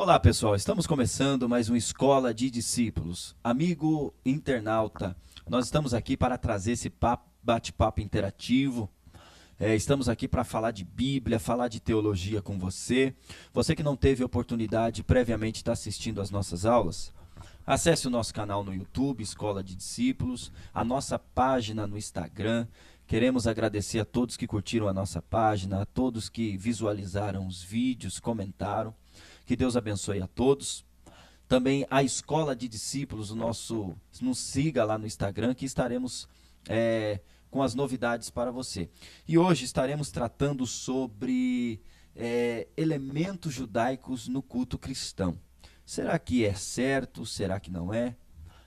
Olá pessoal, estamos começando mais uma Escola de Discípulos. Amigo internauta, nós estamos aqui para trazer esse bate-papo interativo. Estamos aqui para falar de Bíblia, falar de teologia com você. Você que não teve oportunidade previamente de estar assistindo às nossas aulas, acesse o nosso canal no YouTube, Escola de Discípulos, a nossa página no Instagram. Queremos agradecer a todos que curtiram a nossa página, a todos que visualizaram os vídeos, comentaram. Que Deus abençoe a todos. Também a Escola de Discípulos, nos siga lá no Instagram que estaremos com as novidades para você. E hoje estaremos tratando sobre elementos judaicos no culto cristão. Será que é certo? Será que não é?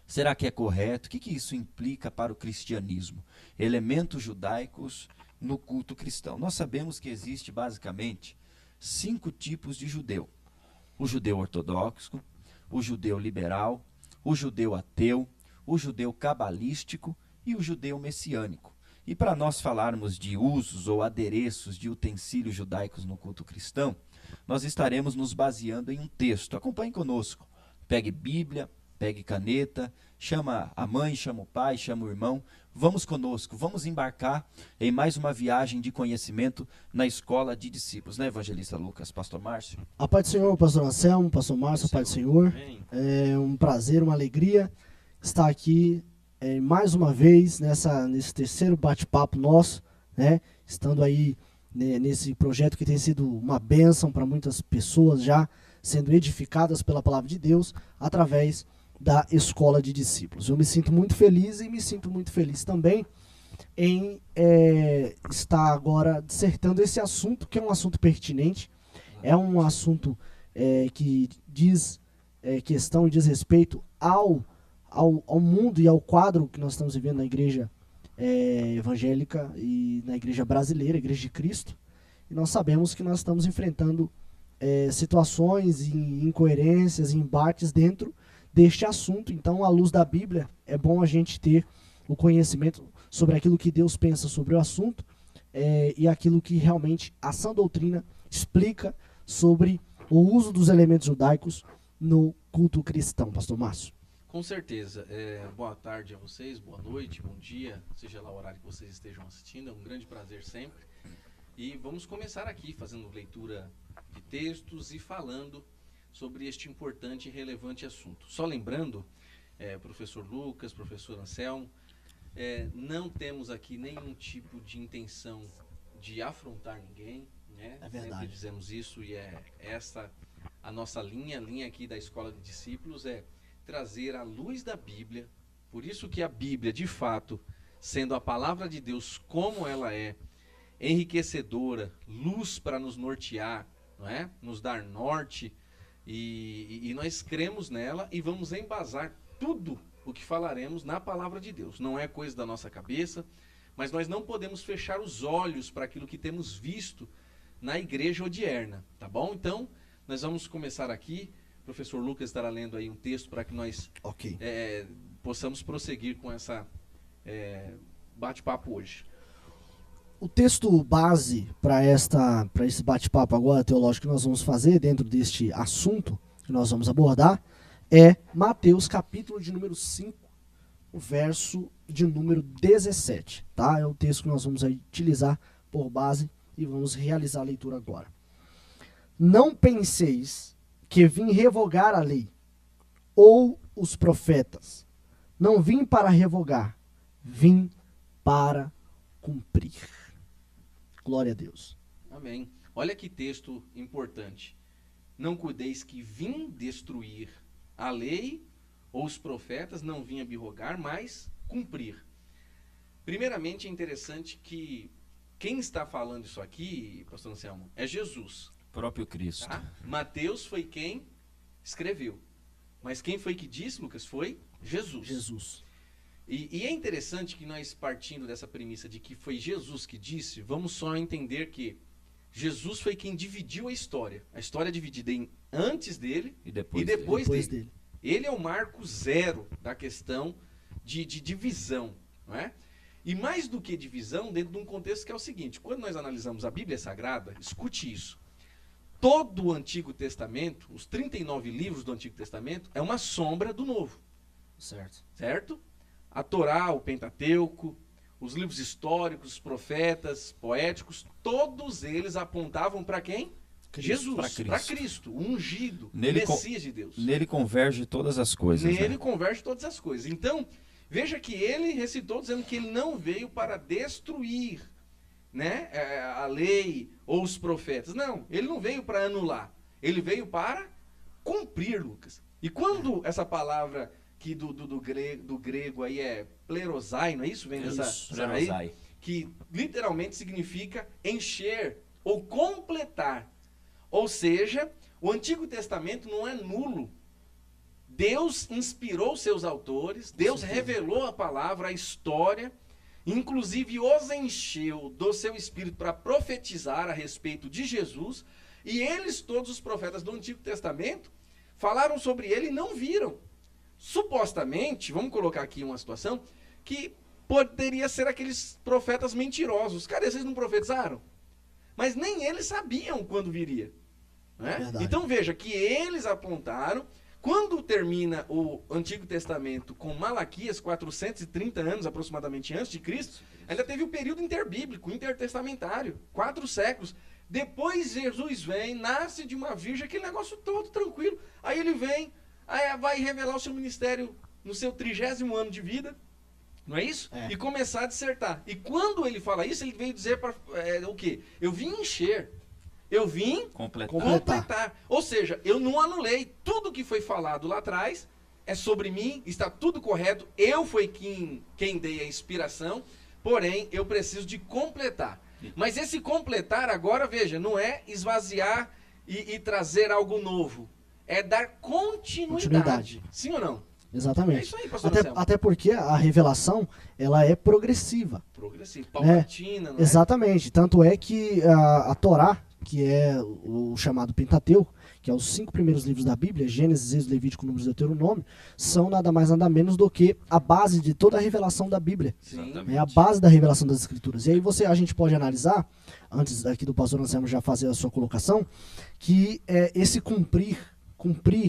Será que é correto? O que isso implica para o cristianismo? Elementos judaicos no culto cristão. Nós sabemos que existe basicamente 5 tipos de judeu. O judeu ortodoxo, o judeu liberal, o judeu ateu, o judeu cabalístico e o judeu messiânico. E para nós falarmos de usos ou adereços de utensílios judaicos no culto cristão, nós estaremos nos baseando em um texto. Acompanhe conosco. Pegue Bíblia, pegue caneta, chama a mãe, chama o pai, chama o irmão. Vamos conosco, vamos embarcar em mais uma viagem de conhecimento na Escola de Discípulos, né, Evangelista Lucas, Pastor Márcio? A paz do Senhor, Pastor Anselmo, Pastor Márcio, a paz do Senhor. É um prazer, uma alegria estar aqui mais uma vez nesse terceiro bate-papo nosso, né? Estando aí nesse projeto que tem sido uma bênção para muitas pessoas já, sendo edificadas pela palavra de Deus através da Escola de Discípulos. Eu me sinto muito feliz e me sinto muito feliz também em estar agora dissertando esse assunto, que é um assunto pertinente, é um assunto que diz questão e diz respeito ao mundo e ao quadro que nós estamos vivendo na igreja evangélica e na igreja brasileira, a Igreja de Cristo. E nós sabemos que nós estamos enfrentando situações e incoerências, embates dentro deste assunto. Então, à luz da Bíblia, é bom a gente ter o conhecimento sobre aquilo que Deus pensa sobre o assunto e aquilo que realmente a sã doutrina explica sobre o uso dos elementos judaicos no culto cristão. Pastor Márcio. Com certeza. Boa tarde a vocês, boa noite, bom dia, seja lá o horário que vocês estejam assistindo. É um grande prazer sempre. E vamos começar aqui fazendo leitura de textos e falando sobre este importante e relevante assunto. Só lembrando, professor Lucas, professor Anselmo, não temos aqui nenhum tipo de intenção de afrontar ninguém, né? É verdade. Sempre dizemos isso e é essa a nossa linha aqui da Escola de Discípulos, é trazer a luz da Bíblia. Por isso que a Bíblia, de fato, sendo a palavra de Deus como ela é, enriquecedora, luz para nos nortear, não é? Nos dar norte, e nós cremos nela e vamos embasar tudo o que falaremos na palavra de Deus. Não é coisa da nossa cabeça, mas nós não podemos fechar os olhos para aquilo que temos visto na igreja odierna, tá bom? Então, nós vamos começar aqui. O professor Lucas estará lendo aí um texto para que nós possamos prosseguir com essa bate-papo hoje. O texto base para esse bate-papo agora teológico que nós vamos fazer dentro deste assunto que nós vamos abordar é Mateus capítulo de número 5, o verso de número 17. Tá? É o texto que nós vamos utilizar por base e vamos realizar a leitura agora. Não penseis que vim revogar a lei ou os profetas. Não vim para revogar, vim para cumprir. Glória a Deus. Amém. Olha que texto importante. Não cuideis que vim destruir a lei ou os profetas, não vim abrogar, mas cumprir. Primeiramente, é interessante que quem está falando isso aqui, pastor Anselmo, é Jesus. Próprio Cristo. Tá? Mateus foi quem escreveu. Mas quem foi que disse, Lucas? Foi Jesus. Jesus. E é interessante que nós, partindo dessa premissa de que foi Jesus que disse, vamos só entender que Jesus foi quem dividiu a história. A história é dividida em antes dele e depois dele. Ele é o marco zero da questão de divisão, não é? E mais do que divisão, dentro de um contexto que é o seguinte: quando nós analisamos a Bíblia Sagrada, escute isso. todo o Antigo Testamento, os 39 livros do Antigo Testamento, é uma sombra do Novo. Certo. Certo? A Torá, o Pentateuco, os livros históricos, os profetas, poéticos, todos eles apontavam para quem? Jesus, para Cristo, o ungido, o Messias de Deus. Nele converge todas as coisas. Nele converge todas as coisas. Então, veja que ele recitou dizendo que ele não veio para destruir, né, a lei ou os profetas. Não, ele não veio para anular. Ele veio para cumprir, Lucas. E quando essa palavra que do grego aí é plerosai, não é isso? Vem dessa aí, que literalmente significa encher ou completar. Ou seja, o Antigo Testamento não é nulo. Deus inspirou seus autores, Deus revelou a palavra, a história, inclusive os encheu do seu espírito para profetizar a respeito de Jesus, e eles, todos os profetas do Antigo Testamento, falaram sobre ele e não viram. Supostamente, vamos colocar aqui uma situação, que poderia ser aqueles profetas mentirosos. Cara, vocês não profetizaram? Mas nem eles sabiam quando viria. Né? Então veja que eles apontaram. Quando termina o Antigo Testamento com Malaquias, 430 anos aproximadamente antes de Cristo, ainda teve o período interbíblico, intertestamentário, 4 séculos. Depois Jesus vem, nasce de uma virgem, aquele negócio todo tranquilo. Aí ele vem, aí vai revelar o seu ministério no seu 30º ano de vida. Não é isso? É. E começar a dissertar. E quando ele fala isso, ele veio dizer o quê? Eu vim encher. Eu vim completar. Ou seja, eu não anulei. Tudo que foi falado lá atrás é sobre mim, está tudo correto. Eu fui quem dei a inspiração, porém, eu preciso de completar. Mas esse completar agora, veja, não é esvaziar e trazer algo novo. É dar continuidade. Sim ou não? Exatamente. É isso aí, pastor até porque a revelação, ela é progressiva. Progressiva, paulatina, né? Exatamente. Tanto é que a Torá, que é o chamado Pentateuco, que é os 5 primeiros livros da Bíblia, Gênesis, Êxodo, Levítico, Números e Deuteronômio, são nada mais nada menos do que a base de toda a revelação da Bíblia. Sim. É a base da revelação das Escrituras. E aí a gente pode analisar, antes aqui do pastor Anselmo já fazer a sua colocação, que esse cumprir,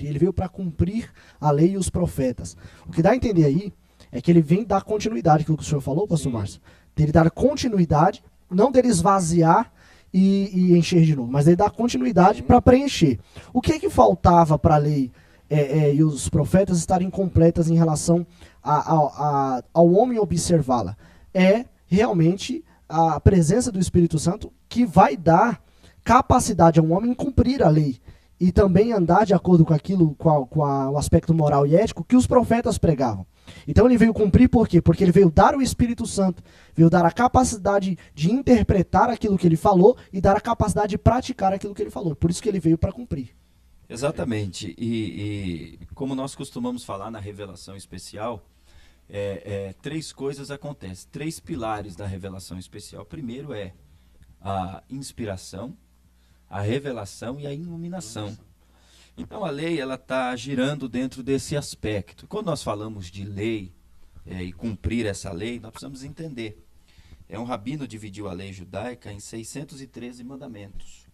ele veio para cumprir a lei e os profetas. O que dá a entender aí é que ele vem dar continuidade, aquilo que o senhor falou, pastor Márcio, dele dar continuidade, não dele esvaziar e encher de novo, mas ele dá continuidade para preencher. O que é que faltava para a lei e os profetas estarem completas em relação ao homem observá-la? É realmente a presença do Espírito Santo que vai dar capacidade a um homem em cumprir a lei e também andar de acordo com aquilo, com o aspecto moral e ético que os profetas pregavam. Então ele veio cumprir por quê? Porque ele veio dar o Espírito Santo, veio dar a capacidade de interpretar aquilo que ele falou e dar a capacidade de praticar aquilo que ele falou. Por isso que ele veio para cumprir. Exatamente. E como nós costumamos falar na revelação especial, 3 coisas acontecem, 3 pilares da revelação especial. Primeiro é a inspiração, a revelação e a iluminação. Então a lei ela está girando dentro desse aspecto. Quando nós falamos de lei e cumprir essa lei, nós precisamos entender. Um rabino dividiu a lei judaica em 613 mandamentos,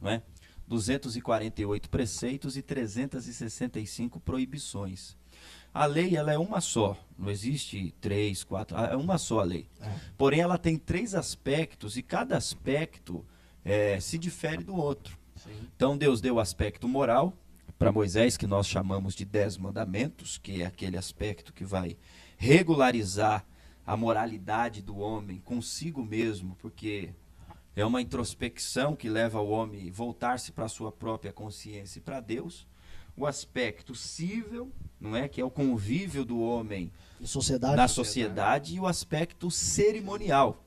não é? 248 preceitos e 365 proibições. A lei ela é uma só, não existe 3, 4, é uma só a lei. Porém ela tem 3 aspectos e cada aspecto se difere do outro. Sim. Então Deus deu o aspecto moral para Moisés, que nós chamamos de 10 mandamentos, que é aquele aspecto que vai regularizar a moralidade do homem consigo mesmo, porque é uma introspecção que leva o homem a voltar-se para a sua própria consciência e para Deus. O aspecto cível, não é, que é o convívio do homem na sociedade, e o aspecto cerimonial,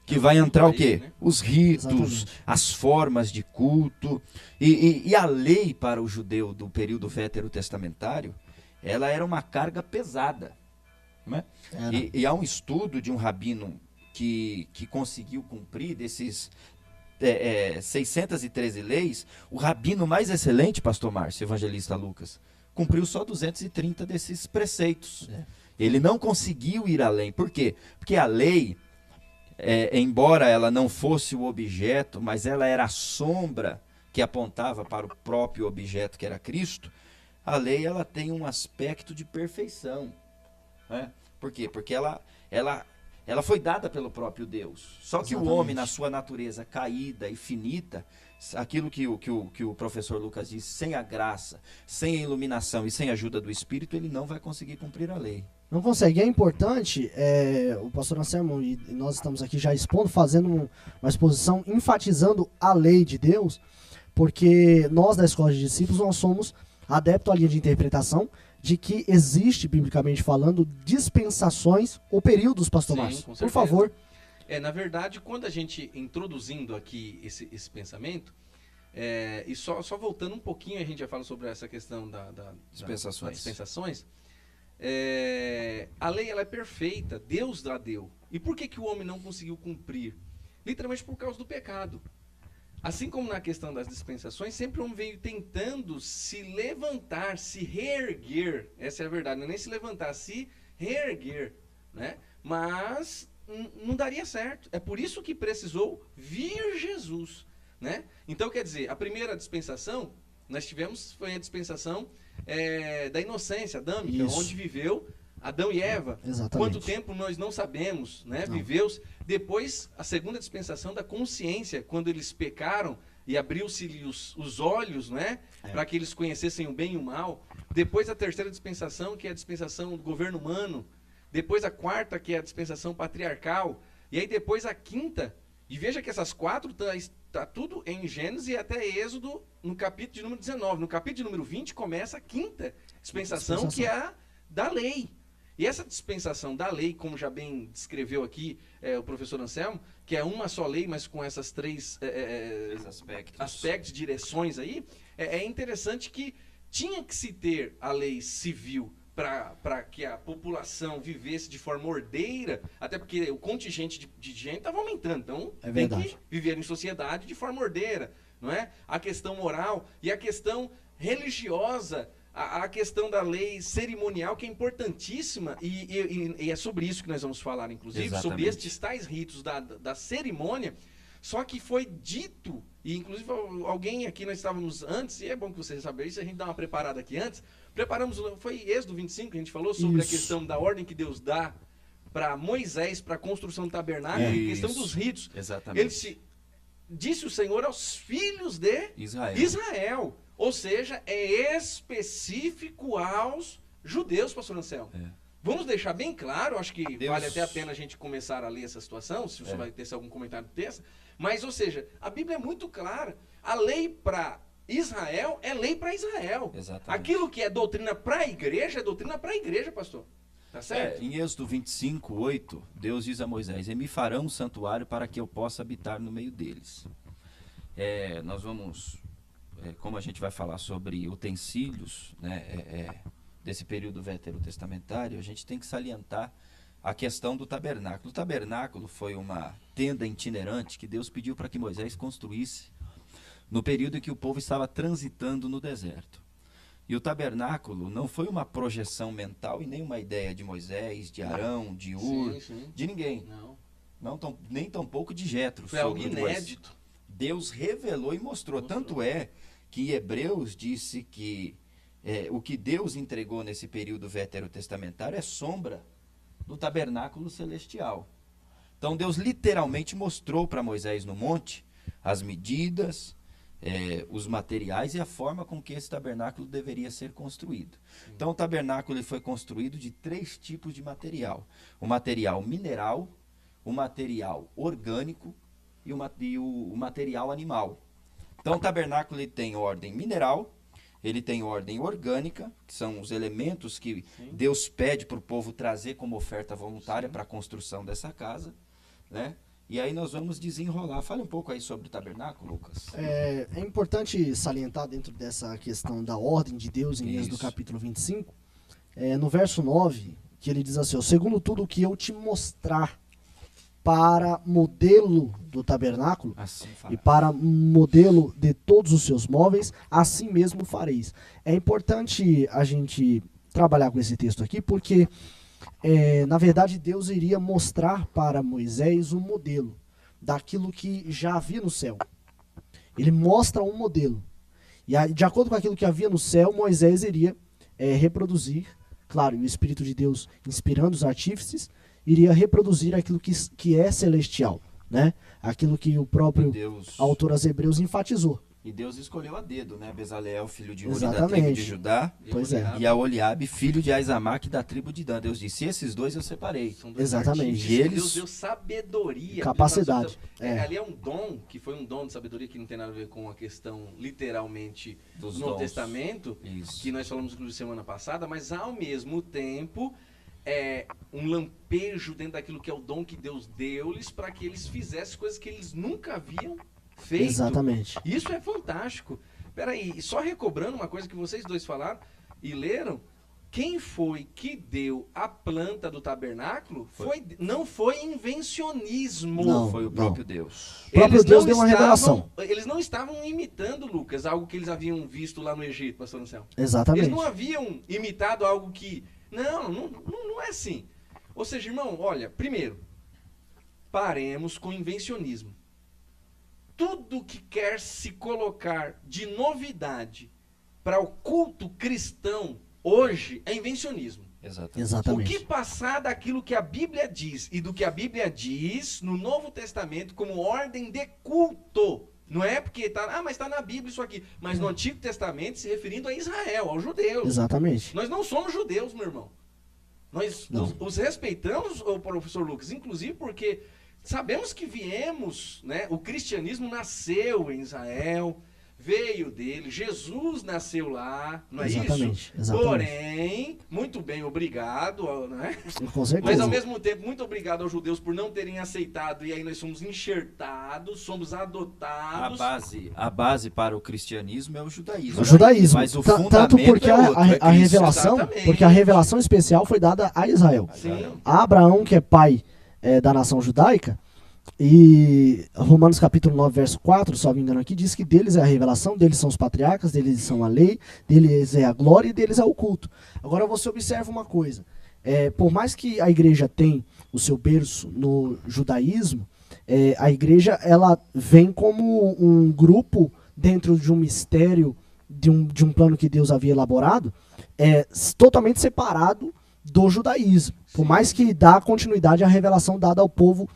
que vai entrar o quê? Né? Os ritos, exatamente, as formas de culto. E a lei para o judeu do período veterotestamentário, ela era uma carga pesada. Não é? E há um estudo de um rabino que conseguiu cumprir desses 613 leis. O rabino mais excelente, pastor Márcio, evangelista Lucas, cumpriu só 230 desses preceitos. Ele não conseguiu ir além. Por quê? Porque a lei, embora ela não fosse o objeto, mas ela era a sombra que apontava para o próprio objeto que era Cristo, a lei ela tem um aspecto de perfeição, né? Por quê? Porque ela foi dada pelo próprio Deus. Só que Exatamente. o homem, na sua natureza caída e finita, aquilo que o professor Lucas disse, sem a graça, sem a iluminação e sem a ajuda do Espírito, ele não vai conseguir cumprir a lei. Não consegue. É importante, o pastor Anselmo e nós estamos aqui já expondo, fazendo uma exposição, enfatizando a lei de Deus, porque nós da Escola de Discípulos, nós somos adeptos à linha de interpretação de que existe, biblicamente falando, dispensações ou períodos, pastor Sim, Márcio. com Por certeza. favor. Na verdade, quando a gente, introduzindo aqui esse pensamento, e só voltando um pouquinho, a gente já fala sobre essa questão das dispensações, a lei ela é perfeita, Deus a deu. E por que o homem não conseguiu cumprir? Literalmente por causa do pecado. Assim como na questão das dispensações, sempre o homem veio tentando se levantar, se reerguer. Essa é a verdade, não é nem se levantar, se reerguer, né? Mas não daria certo. É por isso que precisou vir Jesus, né? Então, quer dizer, a primeira dispensação, nós tivemos, foi a dispensação da inocência adâmica, Isso. onde viveu Adão e Eva. Exatamente. Quanto tempo nós não sabemos, né? Viveu. Depois, a segunda dispensação da consciência, quando eles pecaram e abriu-se os olhos, né? Para que eles conhecessem o bem e o mal. Depois, a terceira dispensação, que é a dispensação do governo humano. Depois, a quarta, que é a dispensação patriarcal. E aí, depois, a quinta. E veja que essas quatro está tudo em Gênesis e até Êxodo, no capítulo de número 19. No capítulo de número 20, começa a quinta dispensação, que é a da lei. E essa dispensação da lei, como já bem descreveu aqui o professor Anselmo, que é uma só lei, mas com essas três aspectos, direções aí, é interessante que tinha que se ter a lei civil para que a população vivesse de forma ordeira, até porque o contingente de gente estava aumentando, então tem que viver em sociedade de forma ordeira, não é? A questão moral e a questão religiosa, a questão da lei cerimonial, que é importantíssima, e é sobre isso que nós vamos falar, inclusive, Exatamente. sobre estes tais ritos da cerimônia, só que foi dito, e inclusive alguém aqui, nós estávamos antes, e é bom que vocês saibam isso, a gente dá uma preparada aqui antes, foi Êxodo 25, que a gente falou sobre a questão da ordem que Deus dá para Moisés, para a construção do tabernáculo, a questão dos ritos. Exatamente. Disse o Senhor aos filhos de Israel. Ou seja, é específico aos judeus, pastor Anselmo. Vamos deixar bem claro, acho que vale até a pena a gente começar a ler essa situação, se você vai ter algum comentário do texto. Mas, ou seja, a Bíblia é muito clara. A lei para Israel é lei para Israel. Exatamente. Aquilo que é doutrina para a igreja, é doutrina para a igreja, pastor. Tá certo? Em Êxodo 25, 8, Deus diz a Moisés: "E me farão um santuário para que eu possa habitar no meio deles." Nós vamos... como a gente vai falar sobre utensílios, né, desse período veterotestamentário, a gente tem que salientar a questão do tabernáculo. O tabernáculo foi uma tenda itinerante que Deus pediu para que Moisés construísse no período em que o povo estava transitando no deserto. E o tabernáculo não foi uma projeção mental e nem uma ideia de Moisés, de Arão, de Ur, de ninguém. Nem tampouco de Jetro. Foi algo inédito. Deus revelou e mostrou. Tanto é que Hebreus disse que o que Deus entregou nesse período veterotestamentário é sombra do tabernáculo celestial. Então Deus literalmente mostrou para Moisés no monte as medidas, os materiais e a forma com que esse tabernáculo deveria ser construído. Então o tabernáculo ele foi construído de 3 tipos de material: o material mineral, o material orgânico e o material animal. Então o tabernáculo ele tem ordem mineral, ele tem ordem orgânica, que são os elementos que Deus pede para o povo trazer como oferta voluntária para a construção dessa casa, né? E aí nós vamos desenrolar. Fale um pouco aí sobre o tabernáculo, Lucas. É importante salientar dentro dessa questão da ordem de Deus em Êxodo capítulo 25, no verso 9, que ele diz assim: "Segundo tudo o que eu te mostrar para modelo do tabernáculo e para modelo de todos os seus móveis, assim mesmo fareis." É importante a gente trabalhar com esse texto aqui, porque na verdade Deus iria mostrar para Moisés um modelo daquilo que já havia no céu. Ele mostra um modelo. E de acordo com aquilo que havia no céu, Moisés iria reproduzir, claro, e o Espírito de Deus, inspirando os artífices, iria reproduzir aquilo que é celestial, né? Aquilo que o próprio autor aos Hebreus enfatizou. E Deus escolheu a dedo, né? Bezaleel, filho de Uri, Exatamente. da tribo de Judá. Pois é. E a Oliabe, filho de Aizamaque, da tribo de Dan. Deus disse, esses dois eu separei. Exatamente. E eles... Deus deu sabedoria. Capacidade. Ali é um dom, que foi um dom de sabedoria que não tem nada a ver com a questão, literalmente, do Novo Testamento, que nós falamos inclusive semana passada, mas ao mesmo tempo... um lampejo dentro daquilo que é o dom que Deus deu-lhes para que eles fizessem coisas que eles nunca haviam feito. Exatamente. Isso é fantástico. Peraí, só recobrando uma coisa que vocês dois falaram e leram, quem foi que deu a planta do tabernáculo não foi invencionismo. Não, foi o próprio Deus. O próprio Deus deu uma revelação. Eles não estavam imitando, Lucas, algo que eles haviam visto lá no Egito, pastor Anselmo. Exatamente. Eles não haviam imitado algo que... Não é assim. Ou seja, irmão, olha, primeiro, paremos com o invencionismo. Tudo que quer se colocar de novidade para o culto cristão hoje é invencionismo. Exatamente. O que passar daquilo que a Bíblia diz e do que a Bíblia diz no Novo Testamento como ordem de culto. Não é porque mas está na Bíblia isso aqui. Mas no Antigo Testamento se referindo a Israel, aos judeus. Exatamente. Nós não somos judeus, meu irmão. Nós os respeitamos, o professor Lucas, inclusive porque sabemos que viemos, né? O cristianismo nasceu em Israel, veio dele, Jesus nasceu lá, não é Exatamente. isso? Porém, muito bem, obrigado, né? Com certeza. Mas ao mesmo tempo, muito obrigado aos judeus por não terem aceitado, e aí nós somos enxertados, somos adotados. A base para o cristianismo é o judaísmo. O judaísmo. Mas o tanto porque a revelação, Exatamente. porque a revelação especial foi dada a Israel. Sim. A Abraão, que é pai da nação judaica, e Romanos capítulo 9, verso 4, só me engano aqui, diz que deles é a revelação, deles são os patriarcas, deles são a lei, deles é a glória e deles é o culto. Agora você observa uma coisa, por mais que a igreja tenha o seu berço no judaísmo, a igreja ela vem como um grupo dentro de um mistério, de um plano que Deus havia elaborado, totalmente separado do judaísmo. Por mais que dá continuidade à revelação dada ao povo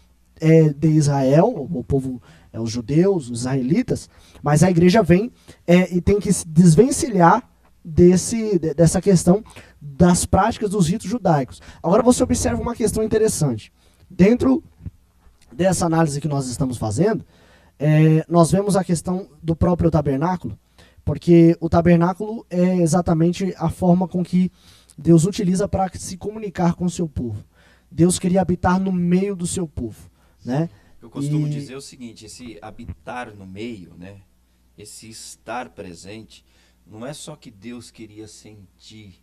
de Israel, o povo, os judeus, os israelitas, mas a igreja vem e tem que se desvencilhar dessa questão das práticas dos ritos judaicos. Agora você observa uma questão interessante. Dentro dessa análise que nós estamos fazendo, nós vemos a questão do próprio tabernáculo, porque o tabernáculo é exatamente a forma com que Deus utiliza para se comunicar com o seu povo. Deus queria habitar no meio do seu povo. Né? Eu costumo dizer o seguinte, esse habitar no meio, né? Esse estar presente, não é só que Deus queria sentir,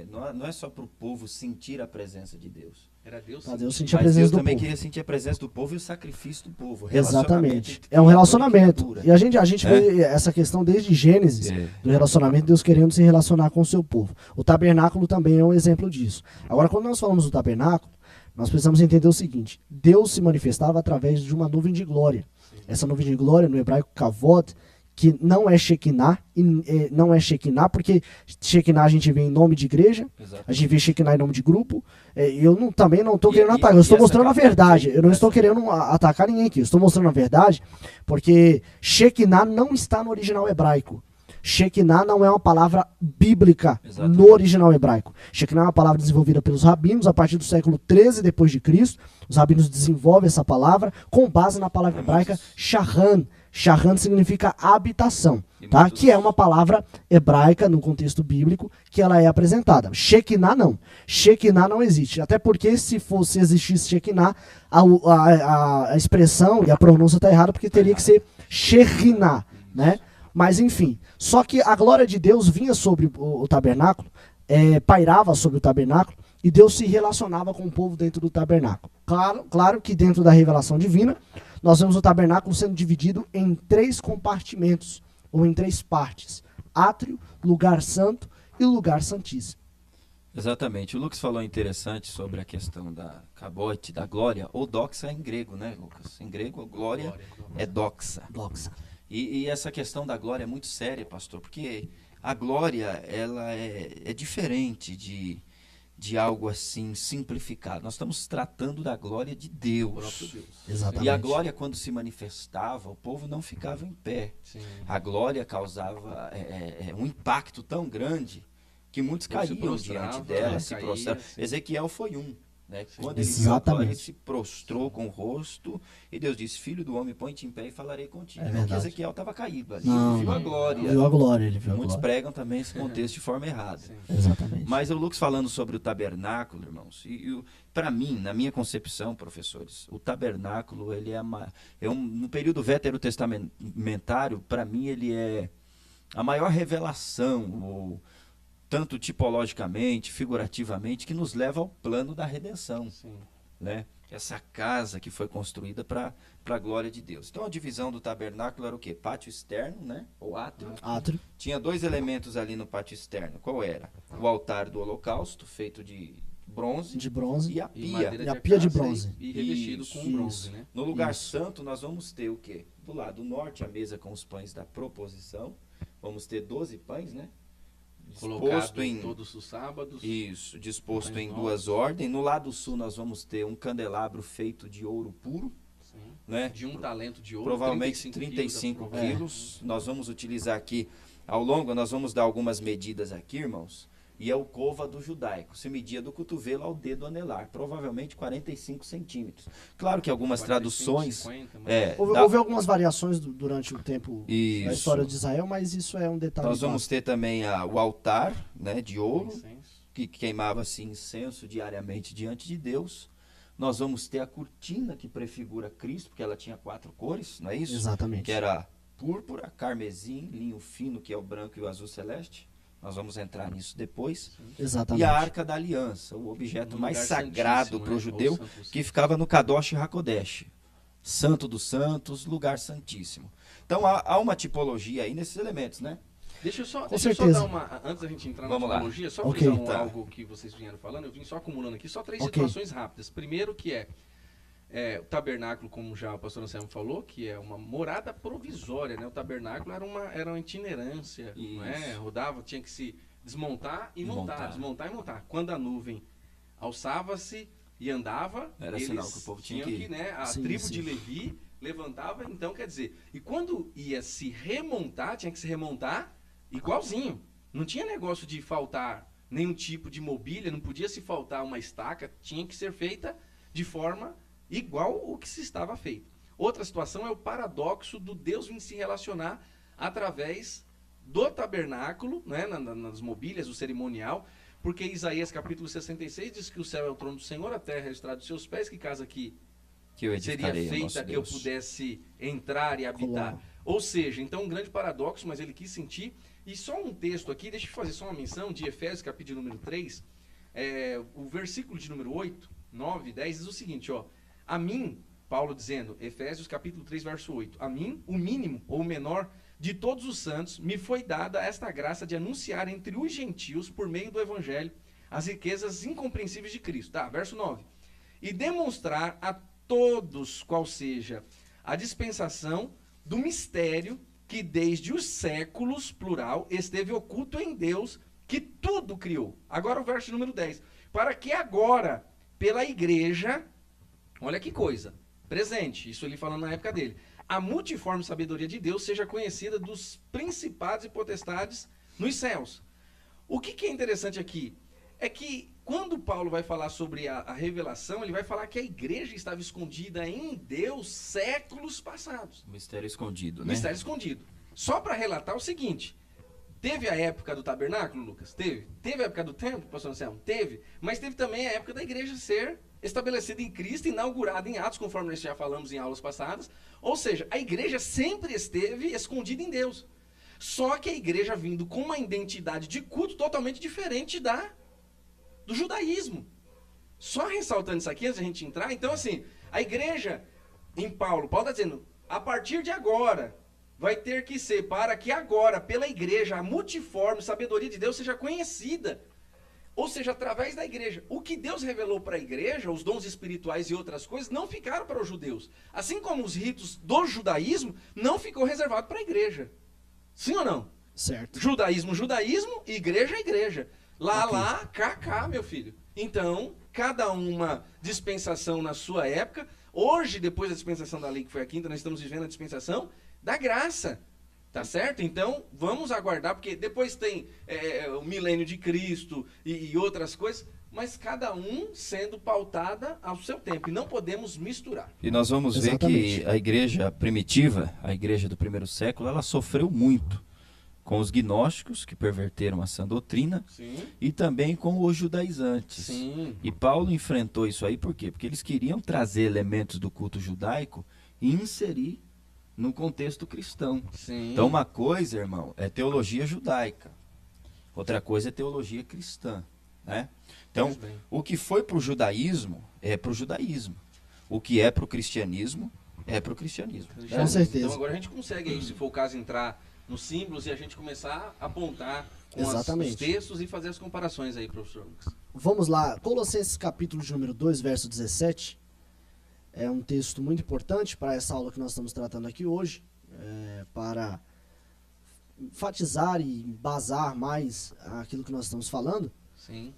não é só para o povo sentir a presença de Deus. Era Deus sentir a presença do povo. Também queria sentir a presença do povo e o sacrifício do povo. Exatamente. É um relacionamento. E a gente vê essa questão desde Gênesis, do relacionamento, Deus querendo se relacionar com o seu povo. O tabernáculo também é um exemplo disso. Agora, quando nós falamos do tabernáculo, nós precisamos entender o seguinte, Deus se manifestava através de uma nuvem de glória. Sim. Essa nuvem de glória, no hebraico kavod, que não é Shekinah, não é Shekinah, porque Shekinah a gente vê em nome de igreja, a gente vê Shekinah em nome de grupo, eu também não estou querendo atacar, eu estou mostrando a verdade, eu não estou querendo atacar ninguém aqui, eu estou mostrando a verdade, porque Shekinah não está no original hebraico. Shekinah não é uma palavra bíblica. Exatamente. No original hebraico. Shekinah é uma palavra desenvolvida pelos rabinos a partir do século 13 depois de Cristo. Os rabinos desenvolvem essa palavra com base na palavra hebraica Shahan. Shahan significa habitação, tá? Que é uma palavra hebraica no contexto bíblico que ela é apresentada. Shekinah não. Shekinah não existe. Até porque se existisse Shekinah, a expressão e a pronúncia está errada porque teria que ser Shekhinah, né? Mas enfim, só que a glória de Deus vinha sobre o tabernáculo, pairava sobre o tabernáculo, e Deus se relacionava com o povo dentro do tabernáculo. Claro que dentro da revelação divina, nós vemos o tabernáculo sendo dividido em 3 compartimentos, ou em 3 partes. Átrio, lugar santo e lugar santíssimo. Exatamente. O Lucas falou interessante sobre a questão da cabote, da glória, ou doxa em grego, né, Lucas? Em grego, glória é doxa. Doxa. E essa questão da glória é muito séria, pastor, porque a glória, ela é diferente de algo assim simplificado. Nós estamos tratando da glória de Deus. O próprio Deus. Exatamente. E a glória, quando se manifestava, o povo não ficava em pé. Sim. A glória causava um impacto tão grande que muitos Ele se caíam prostrava, diante dela, né? se Caía, prostravam. sim. Ezequiel foi um. Né? Sim. Quando ele viu a glória, ele Exatamente. se prostrou com o rosto e Deus disse: Filho do homem, põe-te em pé e falarei contigo. É Porque verdade. Ezequiel estava caído ali, Não, ele viu a não. glória. Ele viu a glória, ele viu a Muitos glória. pregam também esse contexto de forma errada. Sim. Exatamente. Mas o Lucas falando sobre o tabernáculo, irmãos, para mim, na minha concepção, professores, o tabernáculo, ele no período veterotestamentário, para mim, ele é a maior revelação, tanto tipologicamente, figurativamente, que nos leva ao plano da redenção, Sim. né? Essa casa que foi construída para a glória de Deus. Então, a divisão do tabernáculo era o quê? Pátio externo, né? Ou átrio. Átrio. Tinha 2 elementos ali no pátio externo. Qual era? O altar do holocausto, feito de bronze, De bronze. e a E pia. madeira E a de pia de acácia bronze. E revestido Isso, com bronze, isso. né? No lugar Isso. santo, nós vamos ter o quê? Do lado norte, a mesa com os pães da proposição. Vamos ter 12 pães, né? Colocado todos os sábados. Isso, disposto Pães em novos. 2 ordens. No lado sul, nós vamos ter um candelabro feito de ouro puro, Sim. né? De um talento de ouro. Provavelmente 35 quilos. Nós vamos utilizar aqui, ao longo, nós vamos dar algumas medidas aqui, irmãos. E é o côvado judaico. Se media do cotovelo ao dedo anelar. Provavelmente 45 centímetros. Claro que algumas 45, traduções... 50, mas- É, Houve algumas variações durante o tempo da Isso. história de Israel, mas isso é um detalhe. Nós vamos ter também o altar, né, de ouro, Incenso. que queimava-se incenso diariamente diante de Deus. Nós vamos ter a cortina que prefigura Cristo, porque ela tinha 4 cores, não é isso? Exatamente. Que era púrpura, carmesim, linho fino, que é o branco e o azul celeste. Nós vamos entrar nisso depois. Exatamente. E a Arca da Aliança, o objeto Um mais lugar sagrado santíssimo, para o né? judeu, Ou santo. que ficava no Kadosh Hakodesh. Santo dos Santos, lugar santíssimo. Então há uma tipologia aí nesses elementos, né? Deixa eu só certeza. dar uma. Antes da gente entrar Vamos na lá. tipologia, só Ok. frisar Tá. algo que vocês vieram falando. Eu vim só acumulando aqui, só 3 Ok. situações rápidas. Primeiro, que é o tabernáculo, como já o pastor Anselmo falou, que é uma morada provisória, né? O tabernáculo era uma itinerância, não é? Isso. Rodava, tinha que se desmontar e montar, Montar. desmontar e montar. Quando a nuvem alçava-se e andava, Era eles sinal que o povo tinha tinham que ir. né? A Sim, tribo sim. de Levi levantava, então quer dizer, e quando ia se remontar, tinha que se remontar igualzinho. Não tinha negócio de faltar nenhum tipo de mobília, não podia se faltar uma estaca, tinha que ser feita de forma igual o que se estava feito. Outra situação é o paradoxo do Deus vir se relacionar através do tabernáculo, né, nas mobílias, do cerimonial, porque Isaías capítulo 66 diz que o céu é o trono do Senhor, a terra é a estrada dos seus pés, que casa que Que eu seria edificarei, o nosso feita que eu Deus. pudesse entrar e habitar. Claro. Ou seja, então um grande paradoxo, mas ele quis sentir. E só um texto aqui, deixa eu fazer só uma menção de Efésios, capítulo número 3, o versículo de número 8, 9, 10 diz o seguinte, ó: a mim, Paulo dizendo, Efésios capítulo 3, verso 8, a mim, o mínimo ou o menor de todos os santos, me foi dada esta graça de anunciar entre os gentios, por meio do evangelho, as riquezas incompreensíveis de Cristo. Tá, verso 9. E demonstrar a todos qual seja a dispensação do mistério que desde os séculos, plural, esteve oculto em Deus, que tudo criou. Agora o verso número 10. Para que agora, pela igreja, olha que coisa, presente, isso ele falando na época dele, a multiforme sabedoria de Deus seja conhecida dos principados e potestades nos céus. O que é interessante aqui é que quando Paulo vai falar sobre a revelação, ele vai falar que a igreja estava escondida em Deus séculos passados. Mistério escondido, né? Mistério escondido. Só para relatar o seguinte: teve a época do tabernáculo, Lucas? Teve. Teve a época do templo, pastor Anselmo? Teve. Mas teve também a época da igreja ser estabelecida em Cristo, inaugurada em Atos, conforme nós já falamos em aulas passadas. Ou seja, a igreja sempre esteve escondida em Deus. Só que a igreja vindo com uma identidade de culto totalmente diferente do judaísmo. Só ressaltando isso aqui antes da gente entrar. Então, assim, a igreja em Paulo está dizendo, a partir de agora, vai ter que ser para que agora, pela igreja, a multiforme sabedoria de Deus seja conhecida. Ou seja, através da igreja. O que Deus revelou para a igreja, os dons espirituais e outras coisas, não ficaram para os judeus. Assim como os ritos do judaísmo não ficou reservado para a igreja. Sim ou não? Certo. Judaísmo, igreja, igreja. Lá, cá, meu filho. Então, cada uma dispensação na sua época. Hoje, depois da dispensação da lei, que foi a quinta, nós estamos vivendo a dispensação da graça. Tá certo? Então, vamos aguardar, porque depois tem o milênio de Cristo e outras coisas, mas cada um sendo pautada ao seu tempo. E não podemos misturar. E nós vamos ver que a igreja primitiva, a igreja do primeiro século, ela sofreu muito com os gnósticos, que perverteram a sã doutrina, Sim. e também com os judaizantes. Sim. E Paulo enfrentou isso aí por quê? Porque eles queriam trazer elementos do culto judaico e inserir no contexto cristão. Sim. Então uma coisa, irmão, é teologia judaica. Outra coisa é teologia cristã, né? Então, o que foi para o judaísmo é para o judaísmo. O que é para o cristianismo é para o cristianismo. Com certeza. Então agora a gente consegue aí, se for o caso, entrar nos símbolos e a gente começar a apontar com os textos e fazer as comparações aí, professor Lucas. Vamos lá, Colossenses capítulo de número 2, verso 17. É um texto muito importante para essa aula que nós estamos tratando aqui hoje, para enfatizar e embasar mais aquilo que nós estamos falando. Sim.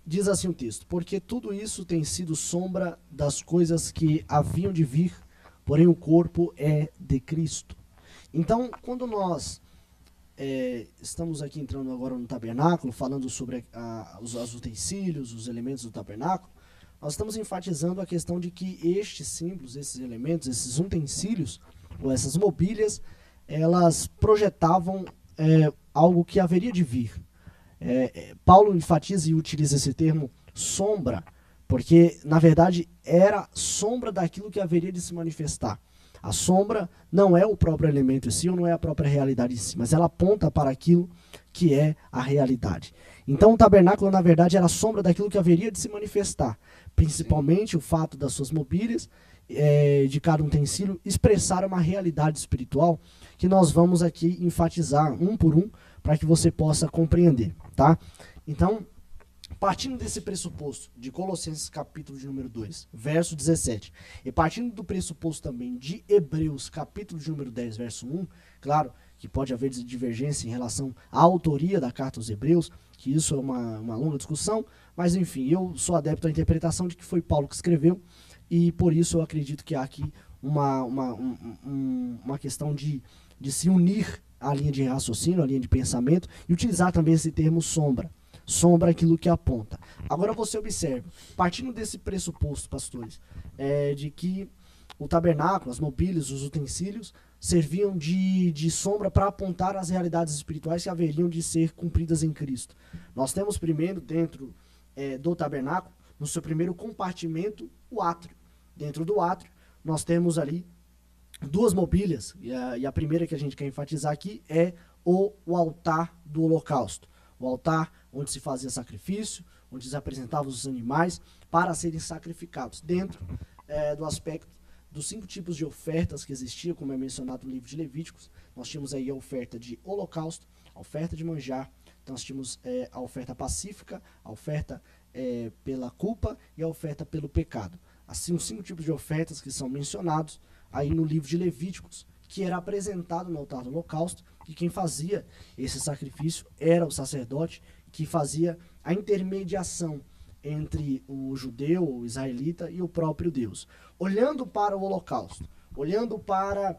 Diz assim o texto: porque tudo isso tem sido sombra das coisas que haviam de vir, porém o corpo é de Cristo. Então, quando nós estamos aqui entrando agora no tabernáculo, falando sobre os utensílios, os elementos do tabernáculo, nós estamos enfatizando a questão de que estes símbolos, esses elementos, esses utensílios, ou essas mobílias, elas projetavam algo que haveria de vir. Paulo enfatiza e utiliza esse termo sombra, porque, na verdade, era sombra daquilo que haveria de se manifestar. A sombra não é o próprio elemento em si, ou não é a própria realidade em si, mas ela aponta para aquilo que é a realidade. Então o tabernáculo, na verdade, era a sombra daquilo que haveria de se manifestar. Principalmente o fato das suas mobílias, de cada utensílio, expressar uma realidade espiritual que nós vamos aqui enfatizar um por um, para que você possa compreender, tá? Então, partindo desse pressuposto de Colossenses capítulo de número 2, verso 17, e partindo do pressuposto também de Hebreus capítulo de número 10, verso 1, claro que pode haver divergência em relação à autoria da carta aos Hebreus, que isso é uma longa discussão, mas enfim, eu sou adepto à interpretação de que foi Paulo que escreveu, e por isso eu acredito que há aqui uma questão de se unir à linha de raciocínio, à linha de pensamento, e utilizar também esse termo sombra. Sombra é aquilo que aponta. Agora você observa, partindo desse pressuposto, pastores, de que o tabernáculo, as mobílias, os utensílios, serviam de sombra para apontar as realidades espirituais que haveriam de ser cumpridas em Cristo. Nós temos primeiro, dentro do tabernáculo, no seu primeiro compartimento, o átrio. Dentro do átrio, nós temos ali duas mobílias, e a primeira que a gente quer enfatizar aqui é o altar do holocausto. O altar onde se fazia sacrifício, onde se apresentavam os animais para serem sacrificados. Dentro do aspecto dos 5 tipos de ofertas que existiam, como é mencionado no livro de Levíticos, nós tínhamos aí a oferta de holocausto, a oferta de manjar, nós tínhamos a oferta pacífica, a oferta pela culpa e a oferta pelo pecado. Assim, os 5 tipos de ofertas que são mencionados aí no livro de Levíticos, que era apresentado no altar do holocausto, e quem fazia esse sacrifício era o sacerdote, que fazia a intermediação entre o judeu, o israelita e o próprio Deus. Olhando para o holocausto, olhando para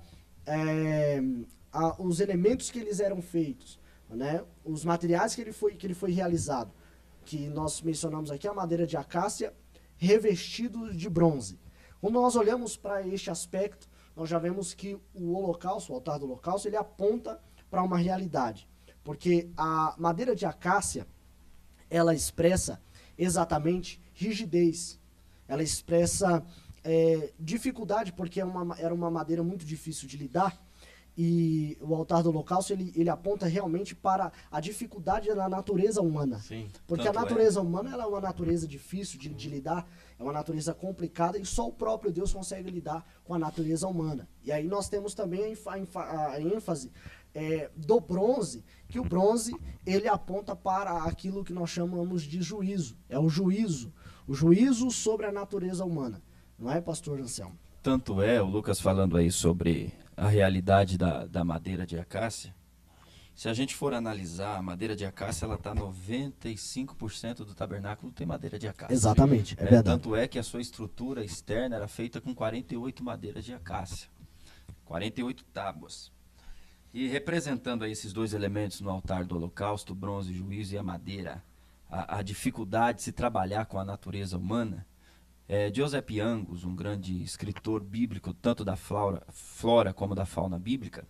os elementos que eles eram feitos, né, os materiais que ele foi realizado, que nós mencionamos aqui, a madeira de acácia revestido de bronze. Quando nós olhamos para este aspecto, nós já vemos que o holocausto, o altar do holocausto, ele aponta para uma realidade. Porque a madeira de acácia, ela expressa exatamente rigidez. Ela expressa dificuldade, porque era uma madeira muito difícil de lidar. E o altar do holocausto, ele aponta realmente para a dificuldade da natureza humana. Sim, porque a natureza humana ela é uma natureza difícil de lidar, é uma natureza complicada, e só o próprio Deus consegue lidar com a natureza humana. E aí nós temos também a ênfase do bronze, que o bronze ele aponta para aquilo que nós chamamos de juízo. É o juízo sobre a natureza humana. Não é, pastor Anselmo? Tanto é, o Lucas falando aí sobre a realidade da madeira de acácia. Se a gente for analisar, a madeira de acácia, ela está 95% do tabernáculo tem madeira de acácia. Exatamente, é verdade. Tanto é que a sua estrutura externa era feita com 48 madeiras de acácia. 48 tábuas. E representando aí esses dois elementos no altar do holocausto, o bronze, o juízo e a madeira, a dificuldade de se trabalhar com a natureza humana, Joseph Angus, um grande escritor bíblico, tanto da flora como da fauna bíblica,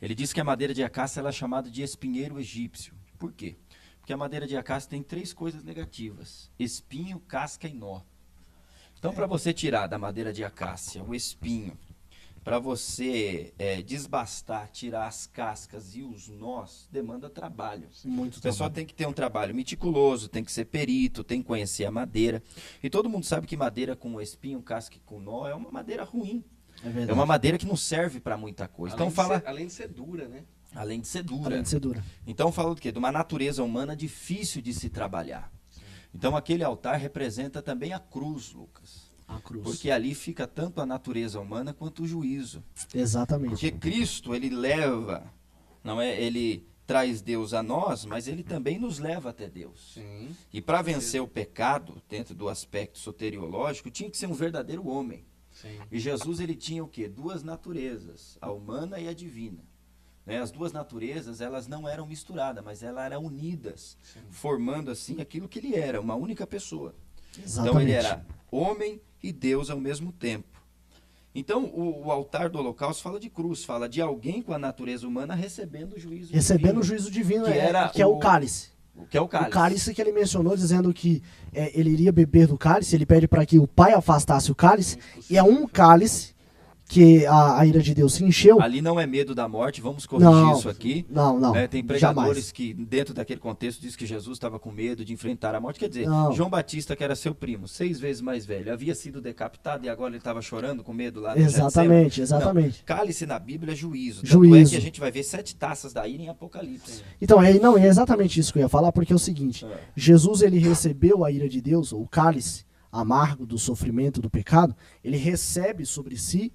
ele diz que a madeira de acácia ela é chamada de espinheiro egípcio. Por quê? Porque a madeira de acácia tem 3 coisas negativas: espinho, casca e nó. Então, para você tirar da madeira de acácia o espinho, para você desbastar, tirar as cascas e os nós, demanda trabalho. Muito O pessoal trabalho. tem que ter um trabalho meticuloso, tem que ser perito, tem que conhecer a madeira. E todo mundo sabe que madeira com espinho, casca e com nó é uma madeira ruim. É verdade. É uma madeira que não serve para muita coisa. Então fala, Além de ser dura, né? além de ser dura. Além de ser dura. Então fala do quê? De uma natureza humana difícil de se trabalhar. Então aquele altar representa também a cruz, Lucas. A cruz. Porque ali fica tanto a natureza humana quanto o juízo. Exatamente. Porque Cristo, ele leva, não é? Ele traz Deus a nós, mas ele também nos leva até Deus. Sim. E para vencer o pecado, dentro do aspecto soteriológico, tinha que ser um verdadeiro homem. Sim. E Jesus, ele tinha o quê? 2 naturezas, a humana e a divina. Né? As 2 naturezas, elas não eram misturadas, mas elas eram unidas, formando assim aquilo que ele era, uma única pessoa. Exatamente. Então ele era homem e Deus ao mesmo tempo. Então o altar do holocausto fala de cruz, fala de alguém com a natureza humana recebendo o juízo Recebendo divino, o juízo divino, que que é o cálice. que é o cálice. O cálice que ele mencionou, dizendo que ele iria beber do cálice, ele pede para que o pai afastasse o cálice, e é um cálice que a ira de Deus se encheu. Ali não é medo da morte, vamos corrigir Não, isso aqui. Não, Tem pregadores jamais. que, dentro daquele contexto, diz que Jesus estava com medo de enfrentar a morte. Quer dizer, Não. João Batista, que era seu primo, 6 vezes mais velho, havia sido decapitado e agora ele estava chorando com medo lá no Exatamente, Getsemane. exatamente. Não, cálice na Bíblia é juízo. Tanto Juízo. é que a gente vai ver 7 taças da ira em Apocalipse. Então, é exatamente isso que eu ia falar, porque é o seguinte, Jesus ele recebeu a ira de Deus, o cálice amargo do sofrimento, do pecado, ele recebe sobre si,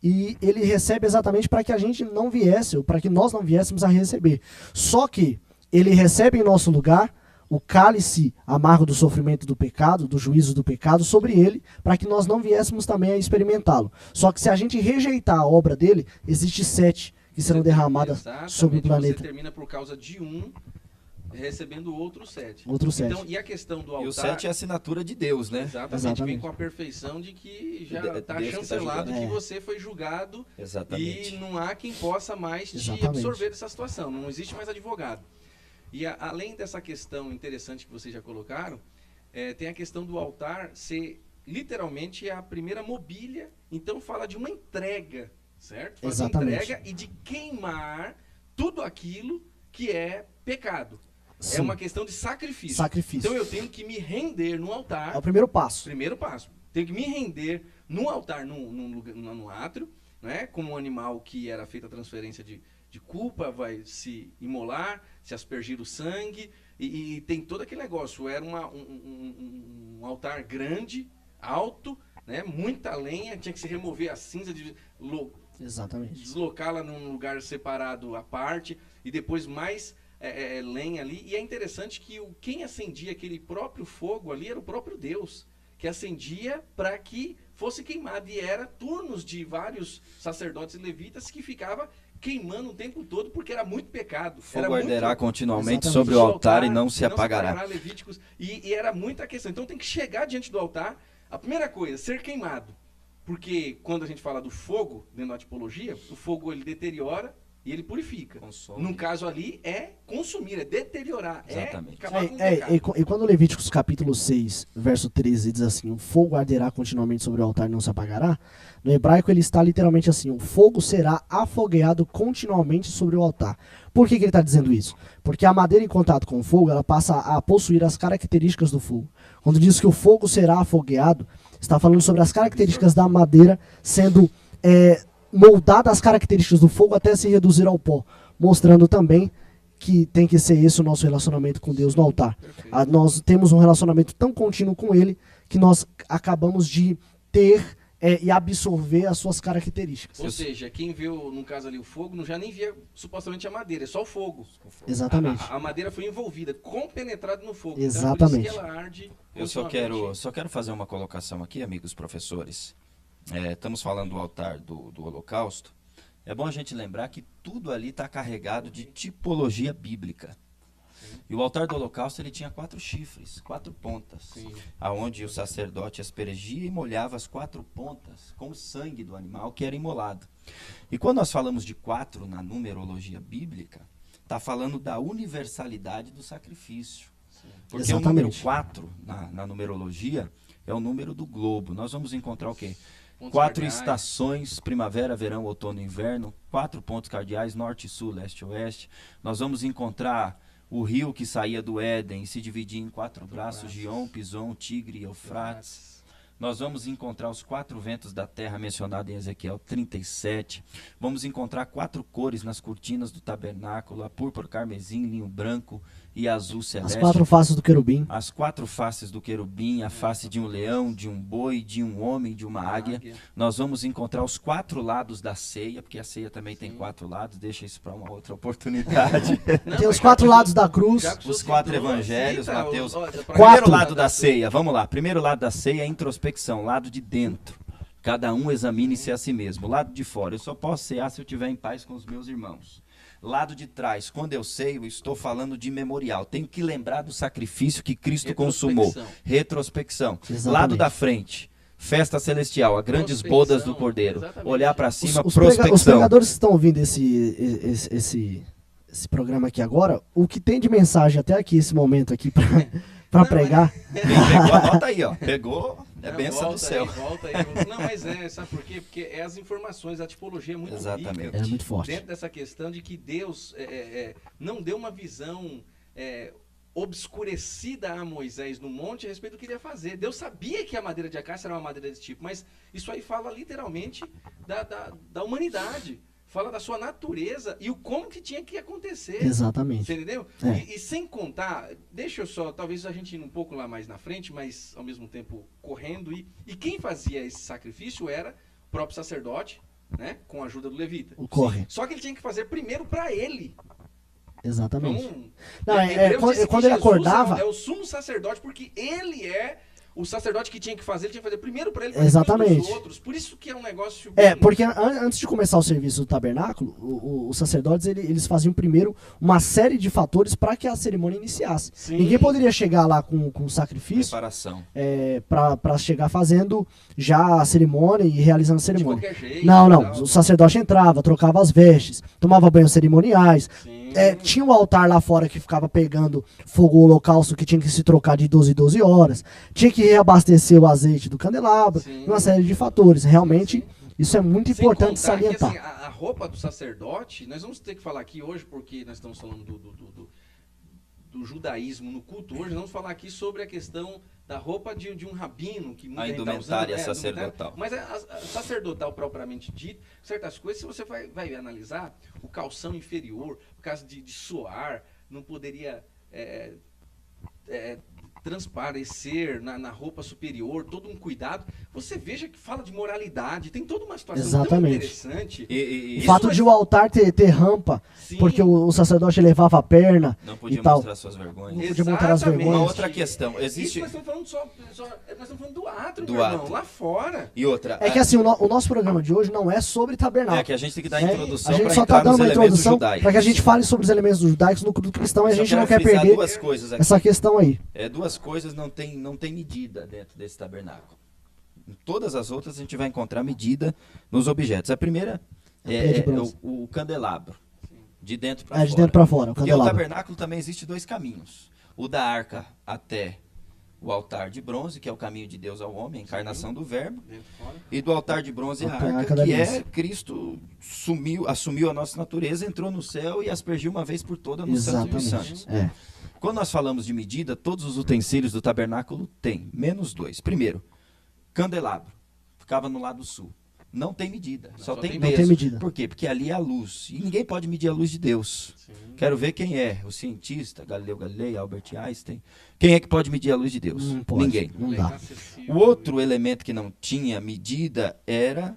e ele recebe exatamente para que a gente não viesse, ou para que nós não viéssemos a receber. Só que ele recebe em nosso lugar o cálice amargo do sofrimento do pecado, do juízo do pecado sobre ele, para que nós não viéssemos também a experimentá-lo. Só que se a gente rejeitar a obra dele, existe 7 que serão derramadas Exatamente, sobre o planeta. Você termina por causa de um recebendo outro 7. Outro 7. Então, e a questão do altar... E o 7 é a assinatura de Deus, né? Exatamente, vem com a perfeição de que já está Deus que tá chancelado julgando. que você foi julgado Exatamente. e não há quem possa mais te Exatamente. absorver dessa situação, não existe mais advogado. E além dessa questão interessante que vocês já colocaram, tem a questão do altar ser literalmente a primeira mobília, então fala de uma entrega, certo? Fala Exatamente. de entrega e de queimar tudo aquilo que é pecado. Sim. É uma questão de sacrifício. Sacrifício. Então eu tenho que me render no altar. É o primeiro passo. Primeiro passo. Tenho que me render no altar, no átrio, né? Como um animal que era feita a transferência de culpa, vai se imolar, se aspergir o sangue, e tem todo aquele negócio. Era um altar grande, alto, né? Muita lenha, tinha que se remover a cinza, Exatamente. deslocá-la num lugar separado à parte, e depois mais lenha ali. E é interessante que quem acendia aquele próprio fogo ali era o próprio Deus, que acendia para que fosse queimado. E era turnos de vários sacerdotes e levitas que ficava queimando o tempo todo, porque era muito pecado. Fogo arderá continuamente Exatamente. sobre o altar e não se apagará. Levíticos, e era muita questão. Então tem que chegar diante do altar. A primeira coisa, ser queimado. Porque quando a gente fala do fogo, dentro da tipologia, o fogo ele deteriora e ele purifica. Consome. No caso ali, é consumir, é deteriorar, Exatamente. é acabar com o pecado. E quando Levíticos capítulo 6, verso 13 diz assim, o fogo arderá continuamente sobre o altar e não se apagará, no hebraico ele está literalmente assim, o fogo será afogueado continuamente sobre o altar. Por que ele está dizendo isso? Porque a madeira em contato com o fogo, ela passa a possuir as características do fogo. Quando diz que o fogo será afogueado, está falando sobre as características da madeira sendo moldada às características do fogo até se reduzir ao pó. mostrando também que tem que ser esse o nosso relacionamento com Deus no altar. Nós temos um relacionamento tão contínuo com Ele que nós acabamos de ter e absorver as suas características. Ou seja, quem vê, no caso ali, o fogo, já nem via supostamente a madeira, é só o fogo. Exatamente. A madeira foi envolvida, compenetrada no fogo. Exatamente. Então, por isso que ela arde. Eu só quero fazer uma colocação aqui, amigos professores. Estamos falando do altar do Holocausto. É bom a gente lembrar que tudo ali está carregado de tipologia bíblica. E o altar do Holocausto ele tinha 4 chifres, 4 pontas, aonde o sacerdote aspergia e molhava as 4 pontas com o sangue do animal que era imolado. E quando nós falamos de 4 na numerologia bíblica, está falando da universalidade do sacrifício. Porque o número 4 na numerologia é o número do globo. Nós vamos encontrar o quê? 4 estações, primavera, verão, outono e inverno, 4 pontos cardeais, norte, sul, leste e oeste. Nós vamos encontrar o rio que saía do Éden e se dividia em 4 braços, Gion, Pison, Tigre e Eufrates. Nós vamos encontrar os 4 ventos da terra mencionados em Ezequiel 37. Vamos encontrar 4 cores nas cortinas do tabernáculo, a púrpura, carmesim, linho branco e azul celeste. As 4 faces do querubim. As 4 faces do querubim, a face de um leão, de um boi, de um homem, de uma águia. Nós vamos encontrar os 4 lados da ceia, porque a ceia também tem 4 lados, deixa isso para uma outra oportunidade. Tem os 4 lados da cruz. Os 4 evangelhos, Mateus. Primeiro 4. lado da ceia, vamos lá. Primeiro lado da ceia é introspecção, lado de dentro. Cada um examine-se a si mesmo. Lado de fora, eu só posso cear se eu estiver em paz com os meus irmãos. Lado de trás, quando eu sei, eu estou falando de memorial. Tenho que lembrar do sacrifício que Cristo consumou. Retrospecção. Exatamente. Lado da frente, festa celestial, a grandes bodas do Cordeiro. Exatamente. Olhar para cima, Os prospecção. pregadores que estão ouvindo esse programa aqui agora, o que tem de mensagem até aqui, esse momento aqui, para pregar... Quem pegou, anota aí, ó. Pegou, bênção do céu. Volta aí. Não, mas sabe por quê? Porque as informações, a tipologia é muito Exatamente. rica. É muito forte. Dentro dessa questão de que Deus não deu uma visão obscurecida a Moisés no monte a respeito do que ele ia fazer. Deus sabia que a madeira de acácia era uma madeira desse tipo, mas isso aí fala literalmente da humanidade. Fala da sua natureza e o como que tinha que acontecer. Exatamente. Você entendeu? E sem contar, deixa eu só, talvez a gente ir um pouco lá mais na frente, mas ao mesmo tempo correndo. E quem fazia esse sacrifício era o próprio sacerdote, né? Com a ajuda do levita. O corre. Só que ele tinha que fazer primeiro para ele. Exatamente. Então, Não, Hebreus diz que quando ele Jesus acordava... é o sumo sacerdote, porque ele é o sacerdote que tinha que fazer, ele tinha que fazer primeiro para ele, Exatamente. depois dos outros. Por isso que é um negócio... Porque antes de começar o serviço do tabernáculo, os sacerdotes eles faziam primeiro uma série de fatores para que a cerimônia iniciasse. Sim. Ninguém poderia chegar lá com sacrifício Preparação. para chegar fazendo já a cerimônia e realizando a de cerimônia. qualquer jeito. Não. Tal. O sacerdote entrava, trocava as vestes, tomava banhos cerimoniais. Sim. Tinha um altar lá fora que ficava pegando fogo holocausto que tinha que se trocar de 12 em 12 horas. Tinha que reabastecer o azeite do candelabro. Sim. Uma série de fatores. Realmente, isso é muito Sem importante contar salientar. que, assim, a roupa do sacerdote, nós vamos ter que falar aqui hoje, porque nós estamos falando do judaísmo no culto hoje, nós vamos falar aqui sobre a questão da roupa de um rabino, que muita A gente indumentária tá usando, sacerdotal. Mas a sacerdotal propriamente dito, certas coisas, se você vai analisar, o calção inferior, por causa de suar, não poderia transparecer na roupa superior, todo um cuidado. Você veja que fala de moralidade, tem toda uma situação tão Exatamente. interessante. O fato de o altar ter rampa, Sim. porque o sacerdote levava a perna Não podia e tal. mostrar suas vergonhas. Não podia mostrar as Exatamente. vergonhas. Uma outra questão, existe- Isso nós estamos falando nós estamos falando do átrio, Do meu irmão, átrio. lá fora. E outra, É que assim, o nosso programa de hoje não é sobre tabernáculo. que a gente tem que dar a É, introdução a gente para só está entrar nos dando uma elementos introdução judaicos. para que a gente fale sobre os elementos judaicos no culto cristão e a Só gente não quero quer frisar perder duas coisas aqui. essa questão aí. Duas coisas não tem medida dentro desse tabernáculo. Em todas as outras a gente vai encontrar medida nos objetos. A primeira pia de é bronze. o candelabro, de dentro para É fora. de dentro para fora, o Porque o candelabro. tabernáculo também existe 2 caminhos. O da arca até o altar de bronze, que é o caminho de Deus ao homem, a encarnação do verbo. Dentro, fora. E do altar de bronze à Até a arca, arca da que aliança. é Cristo assumiu a nossa natureza, entrou no céu e aspergiu uma vez por toda no Santo dos Exatamente. Santos. É. Quando nós falamos de medida, todos os utensílios do tabernáculo têm, menos 2. Primeiro, candelabro, ficava no lado sul. não tem medida, só Só tem tem peso. Não tem medida. Por quê? Porque ali é a luz. E ninguém pode medir a luz de Deus. Sim. Quero ver quem é o cientista, Galileu Galilei, Albert Einstein. Quem é que pode medir a luz de Deus? Não pode. Ninguém. Não É dá. inacessível. O outro elemento que não tinha medida era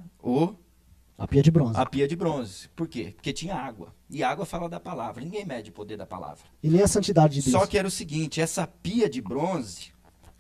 A pia de bronze. a pia de bronze. Por quê? Porque tinha água. E água fala da palavra. Ninguém mede o poder da palavra. E nem a santidade de Deus. Só que era o seguinte, essa pia de bronze,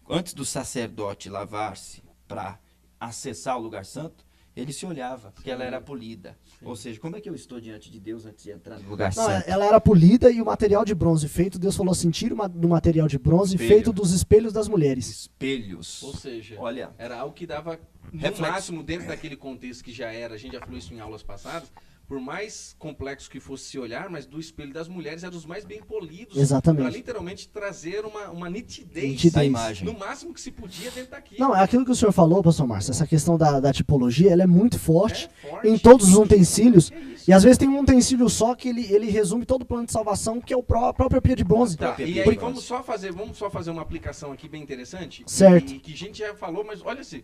antes do sacerdote lavar-se para acessar o lugar santo, ele se olhava, porque ela era polida. Ou seja, como é que eu estou diante de Deus antes de entrar no lugar Não, santo? ela era polida e o material de bronze feito, Deus falou assim, tira do material de bronze Espelho. feito dos espelhos das mulheres. Espelhos. Ou seja, Olha, era algo que dava, no Reflexo. máximo, dentro daquele contexto que já era, a gente já falou isso em aulas passadas, por mais complexo que fosse se olhar, mas do espelho das mulheres era os mais bem polidos. Exatamente. Para literalmente trazer uma nitidez, Nitidez. a imagem. no máximo que se podia dentro daquilo. Não, é aquilo que o senhor falou, pastor Márcio, essa questão da tipologia, ela é muito forte É forte. em todos os utensílios. É isso. E às vezes tem um utensílio só que ele resume todo o plano de salvação, que é a própria pia de bronze. Tá, Própria e pia aí de vamos só fazer uma aplicação aqui bem interessante. Certo. E que a gente já falou, mas olha assim.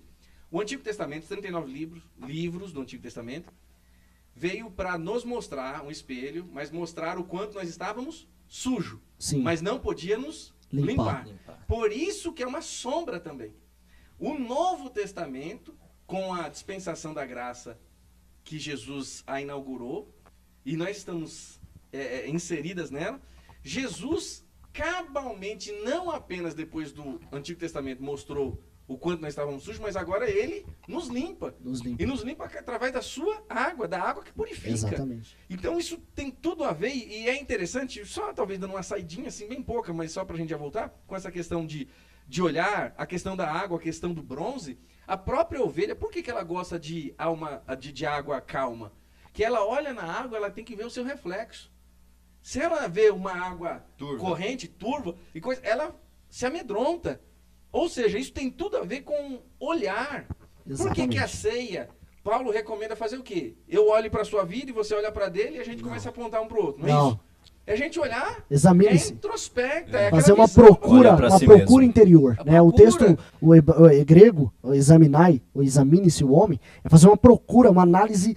O Antigo Testamento, 39 livros do Antigo Testamento, veio para nos mostrar um espelho, mas mostrar o quanto nós estávamos sujo, Sim. mas não podíamos Limpar. limpar. Por isso que é uma sombra também. O Novo Testamento, com a dispensação da graça que Jesus a inaugurou, e nós estamos inseridas nela, Jesus cabalmente, não apenas depois do Antigo Testamento mostrou o quanto nós estávamos sujos, mas agora ele nos limpa. Nos limpa. E nos limpa através da sua água, da água que purifica. Exatamente. Então isso tem tudo a ver e é interessante, só talvez dando uma saidinha assim, bem pouca, mas só pra gente já voltar, com essa questão de olhar, a questão da água, a questão do bronze, a própria ovelha, por que ela gosta de água calma? Que ela olha na água, ela tem que ver o seu reflexo. Se ela vê uma água Turva. corrente, turva, e coisa, ela se amedronta. Ou seja, isso tem tudo a ver com olhar. Por que a Exatamente. ceia, Paulo recomenda fazer o quê? Eu olho para a sua vida e você olha para dele e a gente começa a apontar um para o outro. Não, é Não. isso? É a gente olhar, Examine-se. introspecta. É Fazer aquela uma visão. procura, Olha pra uma si procura mesmo. interior. A Né? O procura. texto, o grego, o examinai, o examine-se o homem, é fazer uma procura, uma análise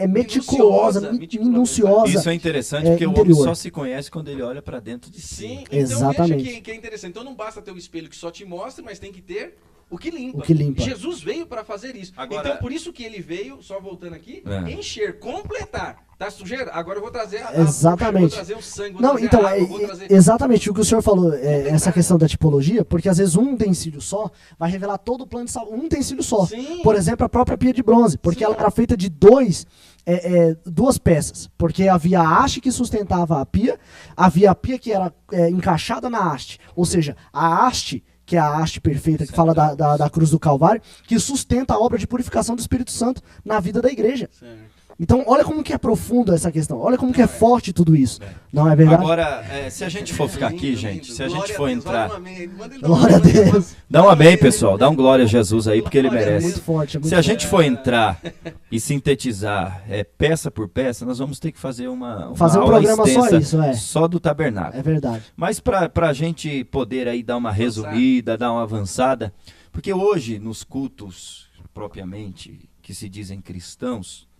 meticulosa, Minuciosa. minuciosa. Isso é interessante É, porque o interior. homem só se conhece quando ele olha para dentro de si. Sim, então Exatamente. veja que é interessante. Então não basta ter o espelho que só te mostra, mas tem que ter o que limpa. O que limpa. Jesus veio para fazer isso. Agora- Então por isso que ele veio, só voltando aqui, É. encher, completar. Tá sujeira? Agora eu vou trazer Exatamente. vou trazer o sangue, vou Não, trazer então, a água, vou trazer... exatamente o que o senhor falou, essa questão da tipologia, porque às vezes um utensílio só vai revelar todo o plano de salvação, um utensílio só. Sim. Por exemplo, a própria pia de bronze, porque Sim. ela era feita de duas peças, porque havia a haste que sustentava a pia, havia a pia que era encaixada na haste, ou seja, a haste, que é a haste perfeita, que fala da cruz do Calvário, que sustenta a obra de purificação do Espírito Santo na vida da igreja. Certo. Então, olha como que é profundo essa questão, olha como que é forte tudo isso. Não é verdade? Agora, se a gente for ficar aqui, Lindo, gente, lindo. se a gente Glória for Deus, entrar... olha um amém. Manda ele dar Glória a um amém. Deus. Dá um amém, pessoal. Dá um glória a Jesus aí, porque ele Glória a É merece. muito forte, é muito Se a forte. gente for entrar e sintetizar peça por peça, nós vamos ter que fazer uma Fazer um aula programa só extensa isso, é. só do tabernáculo. É verdade. Mas para a gente poder aí dar uma resumida, dar uma avançada, porque hoje nos cultos propriamente que se dizem cristãos,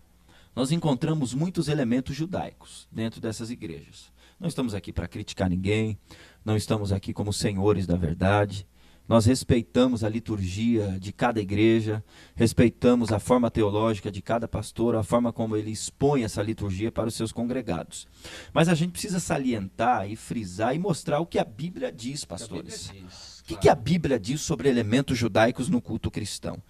nós encontramos muitos elementos judaicos dentro dessas igrejas. Não estamos aqui para criticar ninguém, não estamos aqui como senhores da verdade. Nós respeitamos a liturgia de cada igreja, respeitamos a forma teológica de cada pastor, a forma como ele expõe essa liturgia para os seus congregados. Mas a gente precisa salientar e frisar e mostrar o que a Bíblia diz, pastores. O que a Bíblia diz sobre elementos judaicos no culto cristão?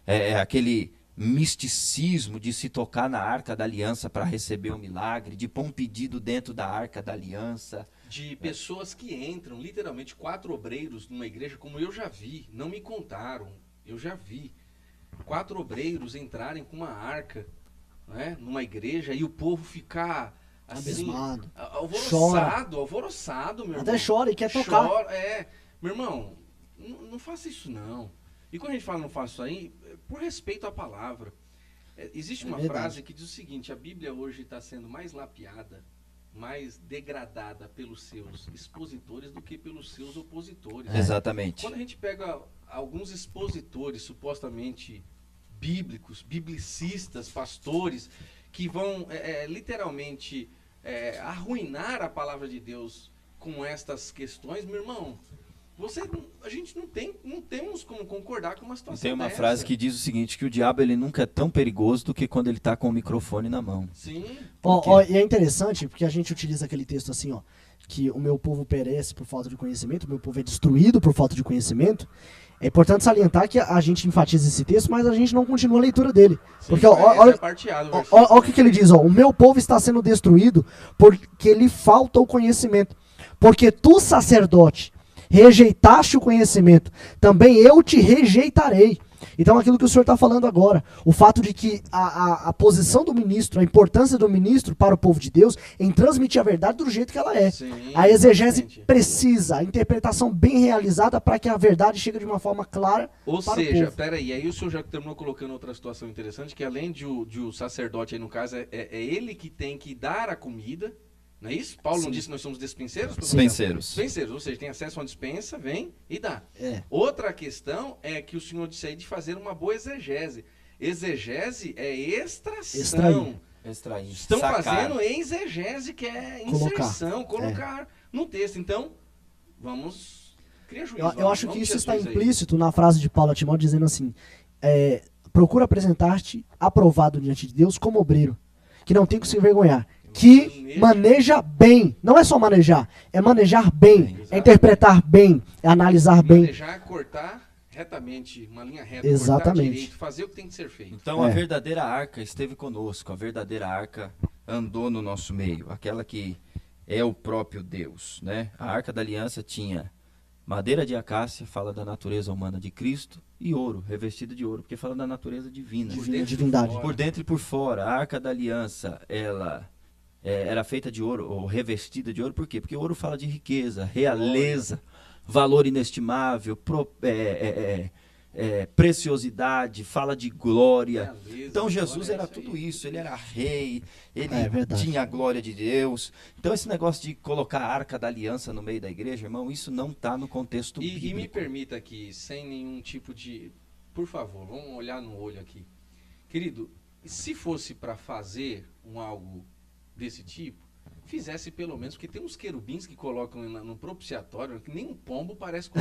É aquele misticismo de se tocar na Arca da Aliança para receber o milagre, de pôr um pedido dentro da Arca da Aliança. De pessoas que entram, literalmente 4 obreiros numa igreja, como eu já vi, não me contaram, eu já vi 4 obreiros entrarem com uma arca, né, numa igreja e o povo ficar assim, Abismado. alvoroçado, meu Até irmão. chora e quer tocar. Meu irmão, não faça isso não. E quando a gente fala não faça isso aí, por respeito à palavra, existe uma verdade. frase que diz o seguinte: a Bíblia hoje está sendo mais lapiada, mais degradada pelos seus expositores do que pelos seus opositores. Exatamente. Quando a gente pega alguns expositores supostamente bíblicos, biblicistas, pastores, que vão literalmente arruinar a palavra de Deus com estas questões, meu irmão, a gente não temos como concordar com uma situação Tem uma dessa. frase que diz o seguinte, que o diabo ele nunca é tão perigoso do que quando ele está com o microfone na mão. Sim. E é interessante, porque a gente utiliza aquele texto assim, ó, que o meu povo perece por falta de conhecimento, o meu povo é destruído por falta de conhecimento. É importante salientar que a gente enfatiza esse texto, mas a gente não continua a leitura dele. Sim, porque olha o que ele diz, ó, o meu povo está sendo destruído porque lhe falta o conhecimento. Porque tu, sacerdote, rejeitaste o conhecimento, também eu te rejeitarei. Então aquilo que o senhor está falando agora, o fato de que a posição do ministro, a importância do ministro para o povo de Deus em transmitir a verdade do jeito que ela é. Sim, a exegese exatamente. Precisa, a interpretação bem realizada para que a verdade chegue de uma forma clara para o povo. Peraí, aí o senhor já terminou colocando outra situação interessante, que além de o sacerdote aí no caso, é ele que tem que dar a comida, não é isso? Paulo não disse que nós somos despenseiros? Dispenseiros. Dispenseiros, ou seja, tem acesso a uma dispensa, vem e dá. É. Outra questão é que o senhor disse aí de fazer uma boa exegese. Exegese é extração. Extrair. Estão Sacar. fazendo exegese, que é inserção, colocar no texto. Então, vamos criar juízo. Eu acho que Vamos isso está Jesus aí. implícito na frase de Paulo a Timóteo dizendo assim, procura apresentar-te aprovado diante de Deus como obreiro, que não tem que se envergonhar, que maneja bem, não é só manejar, é manejar bem, é interpretar bem, é analisar bem. Manejar, cortar retamente, uma linha reta, Exatamente. cortar direito, fazer o que tem que ser feito. Então a verdadeira arca esteve conosco, a verdadeira arca andou no nosso meio, aquela que é o próprio Deus, né? A arca da aliança tinha madeira de acácia, fala da natureza humana de Cristo, e ouro, revestida de ouro, porque fala da natureza divina. Divindade. Por dentro e por fora, a arca da aliança, ela era feita de ouro, ou revestida de ouro, por quê? Porque o ouro fala de riqueza, realeza, valor inestimável, preciosidade, fala de glória. Beleza, Então Jesus glória, era isso aí. tudo isso, ele era rei, ele verdade. tinha a glória de Deus. Então esse negócio de colocar a arca da aliança no meio da igreja, irmão, isso não está no contexto E bíblico. me permita aqui, sem nenhum tipo de... Por favor, vamos olhar no olho aqui. Querido, se fosse para fazer algo desse tipo, fizesse pelo menos, porque tem uns querubins que colocam no propiciatório, que nem um pombo parece com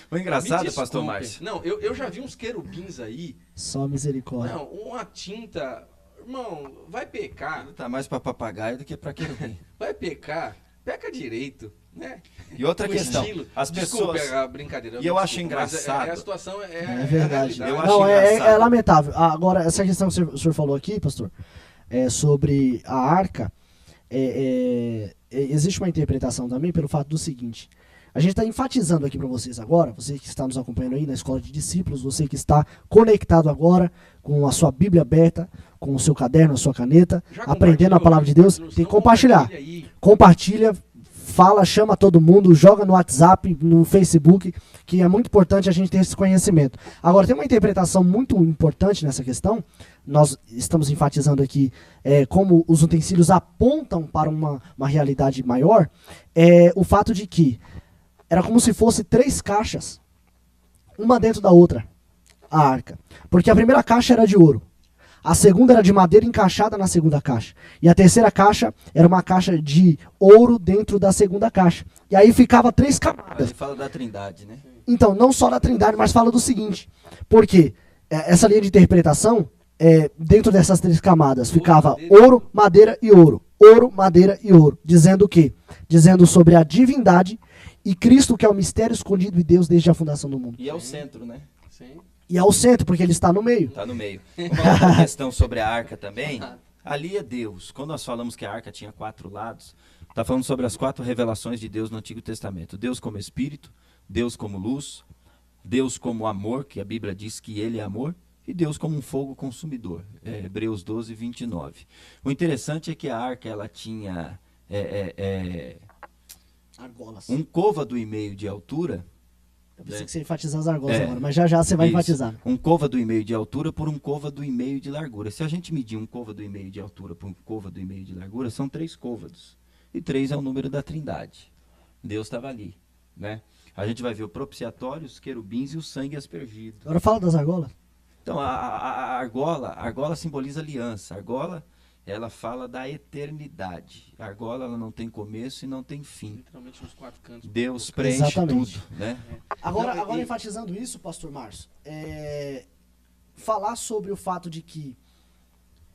Foi engraçado, Me pastor desculpem. Márcio. Não, eu já vi uns querubins aí. Só misericórdia. Não, uma tinta... Irmão, vai pecar. Ele tá mais para papagaio do que para querubim. Vai pecar. Peca direito, né? E outra O questão, estilo. as Desculpa pessoas... a brincadeira. E eu me acho desculpa, mas engraçado. a situação é verdade. a realidade. Eu acho Não, é engraçado. lamentável. Agora, essa questão que o senhor falou aqui, pastor, sobre a arca, existe uma interpretação também pelo fato do seguinte: a gente está enfatizando aqui para vocês agora, você que está nos acompanhando aí na escola de discípulos, você que está conectado agora com a sua Bíblia aberta, com o seu caderno, a sua caneta, Já aprendendo a palavra de Deus, compartilhou? tem que compartilhar. Compartilha aí. Compartilha, fala, chama todo mundo, joga no WhatsApp, no Facebook, que é muito importante a gente ter esse conhecimento. Agora, tem uma interpretação muito importante nessa questão, nós estamos enfatizando aqui como os utensílios apontam para uma realidade maior, o fato de que era como se fosse 3 caixas, uma dentro da outra, a arca. Porque a primeira caixa era de ouro, a segunda era de madeira encaixada na segunda caixa, e a terceira caixa era uma caixa de ouro dentro da segunda caixa. E aí ficava 3 camadas. Ele fala da Trindade, né? Então, não só da Trindade, mas fala do seguinte, porque essa linha de interpretação, dentro dessas 3 camadas, ficava ouro, madeira e ouro. Ouro, madeira e ouro. Dizendo o quê? Dizendo sobre a divindade e Cristo, que é o mistério escondido de Deus desde a fundação do mundo. E é o centro, né? Sim. E é o centro, porque ele está no meio. Está no meio. Uma outra questão sobre a arca também, ali é Deus. Quando nós falamos que a arca tinha 4 lados, está falando sobre as 4 revelações de Deus no Antigo Testamento. Deus como Espírito, Deus como luz, Deus como amor, que a Bíblia diz que ele é amor, e Deus como um fogo consumidor. Hebreus 12, 29. O interessante é que a arca ela tinha Argolas. 1,5 côvado de altura. Eu pensei que você ia enfatizar as argolas É. agora, mas já você vai Isso. enfatizar. 1,5 côvado de altura por 1,5 côvado de largura. Se a gente medir 1,5 côvado de altura por 1,5 côvado de largura, são 3 côvados. E 3 é o número da Trindade. Deus estava ali, né? A gente vai ver o propiciatório, os querubins e o sangue aspergido. Agora fala das argolas. Então, a argola simboliza aliança. A argola, ela fala da eternidade. A argola, ela não tem começo e não tem fim. Literalmente nos 4 cantos. Deus preenche Exatamente. tudo, né? Agora enfatizando isso, pastor Márcio, falar sobre o fato de que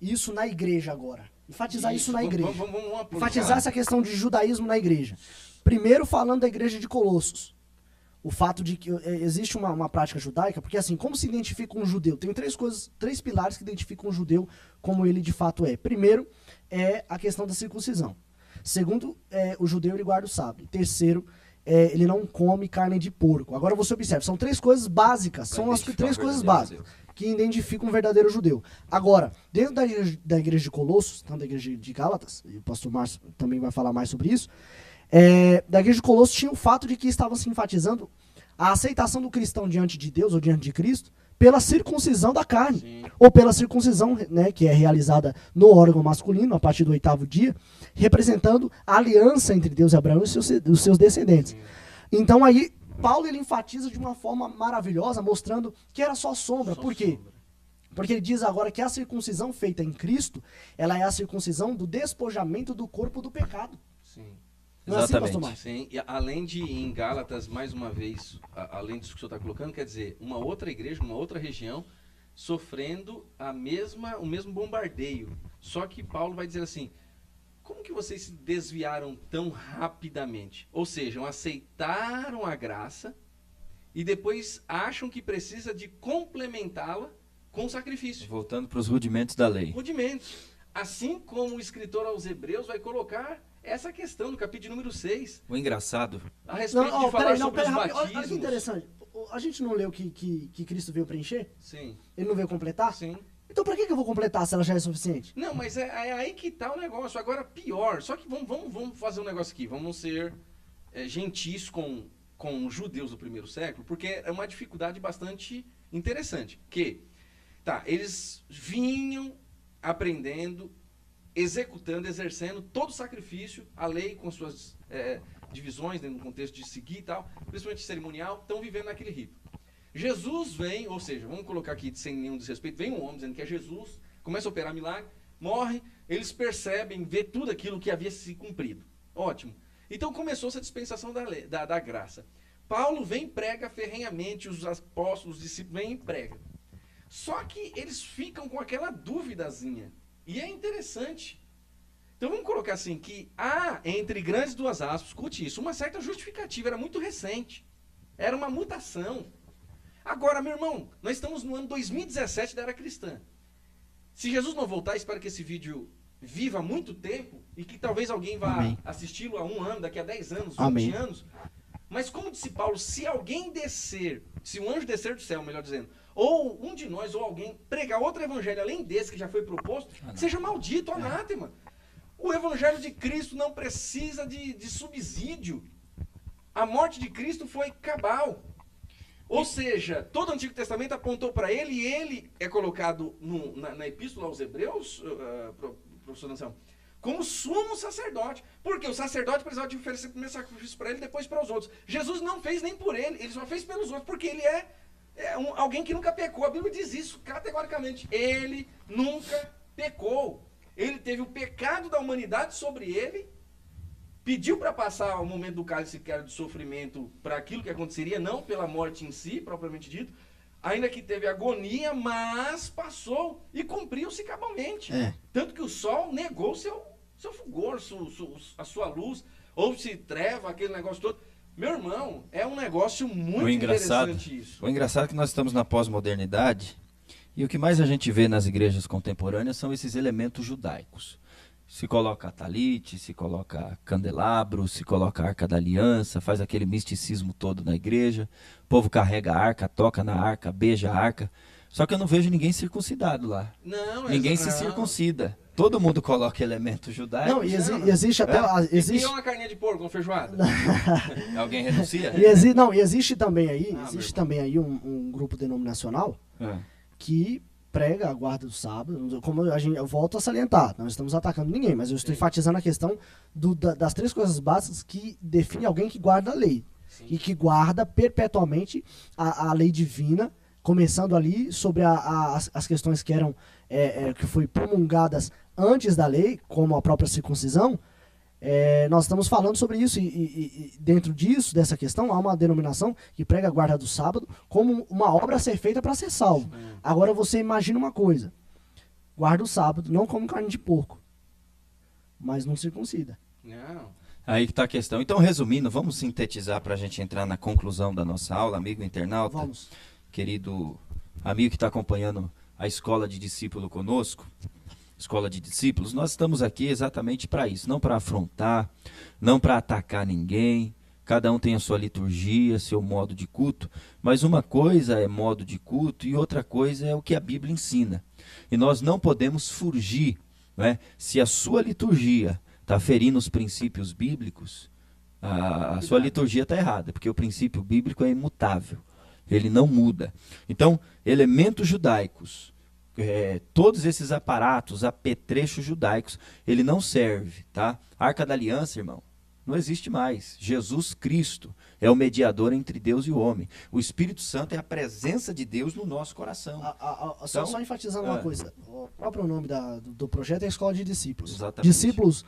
isso na igreja agora, enfatizar isso na igreja, Vamos enfatizar essa questão de judaísmo na igreja. Primeiro falando da igreja de Colossos, o fato de que existe uma prática judaica, porque assim, como se identifica um judeu? Tem 3 pilares que identificam um judeu como ele de fato é. Primeiro é a questão da circuncisão. Segundo, o judeu ele guarda o sábado. Terceiro, ele não come carne de porco. Agora você observa, são 3 coisas básicas, são as 3 coisas básicas que identificam um verdadeiro judeu. Agora, dentro da igreja de Colossos, tanto da igreja de Gálatas, e o pastor Márcio também vai falar mais sobre isso, da igreja de Colossos tinha o fato de que estavam se enfatizando a aceitação do cristão diante de Deus ou diante de Cristo pela circuncisão da carne. Sim. Ou pela circuncisão, né, que é realizada no órgão masculino a partir do 8º dia, representando a aliança entre Deus e Abraão e os seus descendentes. Sim. Então aí Paulo ele enfatiza de uma forma maravilhosa, mostrando que era só sombra. Por quê? Porque ele diz agora que a circuncisão feita em Cristo, ela é a circuncisão do despojamento do corpo do pecado. Sim. Não é Exatamente. assim, pastor Sim, e além de em Gálatas, mais uma vez, além disso que o senhor está colocando, quer dizer, uma outra igreja, uma outra região, sofrendo o mesmo bombardeio. Só que Paulo vai dizer assim, como que vocês se desviaram tão rapidamente? Ou seja, aceitaram a graça e depois acham que precisa de complementá-la com sacrifício. Voltando para os rudimentos da lei. Rudimentos. Assim como o escritor aos Hebreus vai colocar essa questão no capítulo número 6. O engraçado. A respeito de falar sobre os batismos. Olha que interessante. A gente não leu que Cristo veio preencher? Sim. Ele não veio completar? Sim. Então pra que eu vou completar se ela já é suficiente? Não, mas é aí que tá o negócio. Agora, pior. Só que vamos fazer um negócio aqui. Vamos ser gentis com os judeus do primeiro século, porque é uma dificuldade bastante interessante. Eles vinham aprendendo, executando, exercendo todo o sacrifício, a lei com suas divisões dentro do contexto de seguir e tal, principalmente cerimonial, estão vivendo naquele rito. Jesus vem, ou seja, vamos colocar aqui sem nenhum desrespeito, vem um homem dizendo que é Jesus, começa a operar milagre, morre, eles percebem, vê tudo aquilo que havia se cumprido. Ótimo. Então começou essa dispensação da graça. Paulo vem e prega ferrenhamente, os apóstolos, os discípulos vêm e pregam. Só que eles ficam com aquela duvidazinha. E é interessante. Então vamos colocar assim, que há, entre grandes 2 aspas, escute isso, uma certa justificativa, era muito recente. Era uma mutação. Agora, meu irmão, nós estamos no ano 2017 da era cristã. Se Jesus não voltar, espero que esse vídeo viva muito tempo e que talvez alguém vá assisti-lo há 1 ano, daqui a 10 anos, 20 anos. Mas como disse Paulo, se alguém descer, se um anjo descer do céu, melhor dizendo, ou um de nós, ou alguém, pregar outro evangelho além desse que já foi proposto, seja maldito, anátema. O evangelho de Cristo não precisa de subsídio. A morte de Cristo foi cabal. Ou seja, todo o Antigo Testamento apontou para ele e ele é colocado na Epístola aos Hebreus, professor Nação, como sumo sacerdote. Porque o sacerdote precisava de oferecer primeiro sacrifício para ele e depois para os outros. Jesus não fez nem por ele, ele só fez pelos outros, porque ele é alguém que nunca pecou. A Bíblia diz isso categoricamente. Ele nunca pecou. Ele teve o pecado da humanidade sobre ele, pediu para passar o momento do cálice que era de sofrimento para aquilo que aconteceria, não pela morte em si, propriamente dito, ainda que teve agonia, mas passou e cumpriu-se cabalmente. Tanto que o sol negou seu fulgor, a sua luz, houve-se treva, aquele negócio todo. Meu irmão, é um negócio muito interessante isso. O engraçado é que nós estamos na pós-modernidade e o que mais a gente vê nas igrejas contemporâneas são esses elementos judaicos. Se coloca talite, se coloca candelabro, se coloca a arca da aliança, faz aquele misticismo todo na igreja. O povo carrega a arca, toca na arca, beija a arca. Só que eu não vejo ninguém circuncidado lá. Ninguém se circuncida. Todo mundo coloca elemento judaico. Não, existe até... Existe uma carninha de porco, uma feijoada. Alguém renuncia? Existe também aí um grupo denominacional que prega a guarda do sábado, como eu volto a salientar, não estamos atacando ninguém, mas eu estou enfatizando a questão das 3 coisas básicas que definem alguém que guarda a lei. Sim. E que guarda perpetuamente a lei divina começando ali sobre as questões que eram que foi promulgadas antes da lei, como a própria circuncisão. Nós estamos falando sobre isso e dentro disso, dessa questão, há uma denominação que prega a guarda do sábado como uma obra a ser feita para ser salvo. Agora você imagina uma coisa: guarda o sábado, não come carne de porco, mas não circuncida. Não. Aí que está a questão. Então, resumindo, vamos sintetizar para a gente entrar na conclusão da nossa aula, amigo internauta. Vamos. Querido amigo que está acompanhando a Escola de Discípulo conosco, Escola de Discípulos, nós estamos aqui exatamente para isso, não para afrontar, não para atacar ninguém. Cada um tem a sua liturgia, seu modo de culto, mas uma coisa é modo de culto e outra coisa é o que a Bíblia ensina. E nós não podemos fugir, né? Se a sua liturgia está ferindo os princípios bíblicos, a sua liturgia está errada, porque o princípio bíblico é imutável, ele não muda. Então, elementos judaicos, todos esses aparatos, apetrechos judaicos, ele não serve, tá? Arca da Aliança, irmão, não existe mais. Jesus Cristo é o mediador entre Deus e o homem. O Espírito Santo é a presença de Deus no nosso coração. Então, só enfatizando uma coisa, o próprio nome do projeto é a Escola de Discípulos. Exatamente. Discípulos,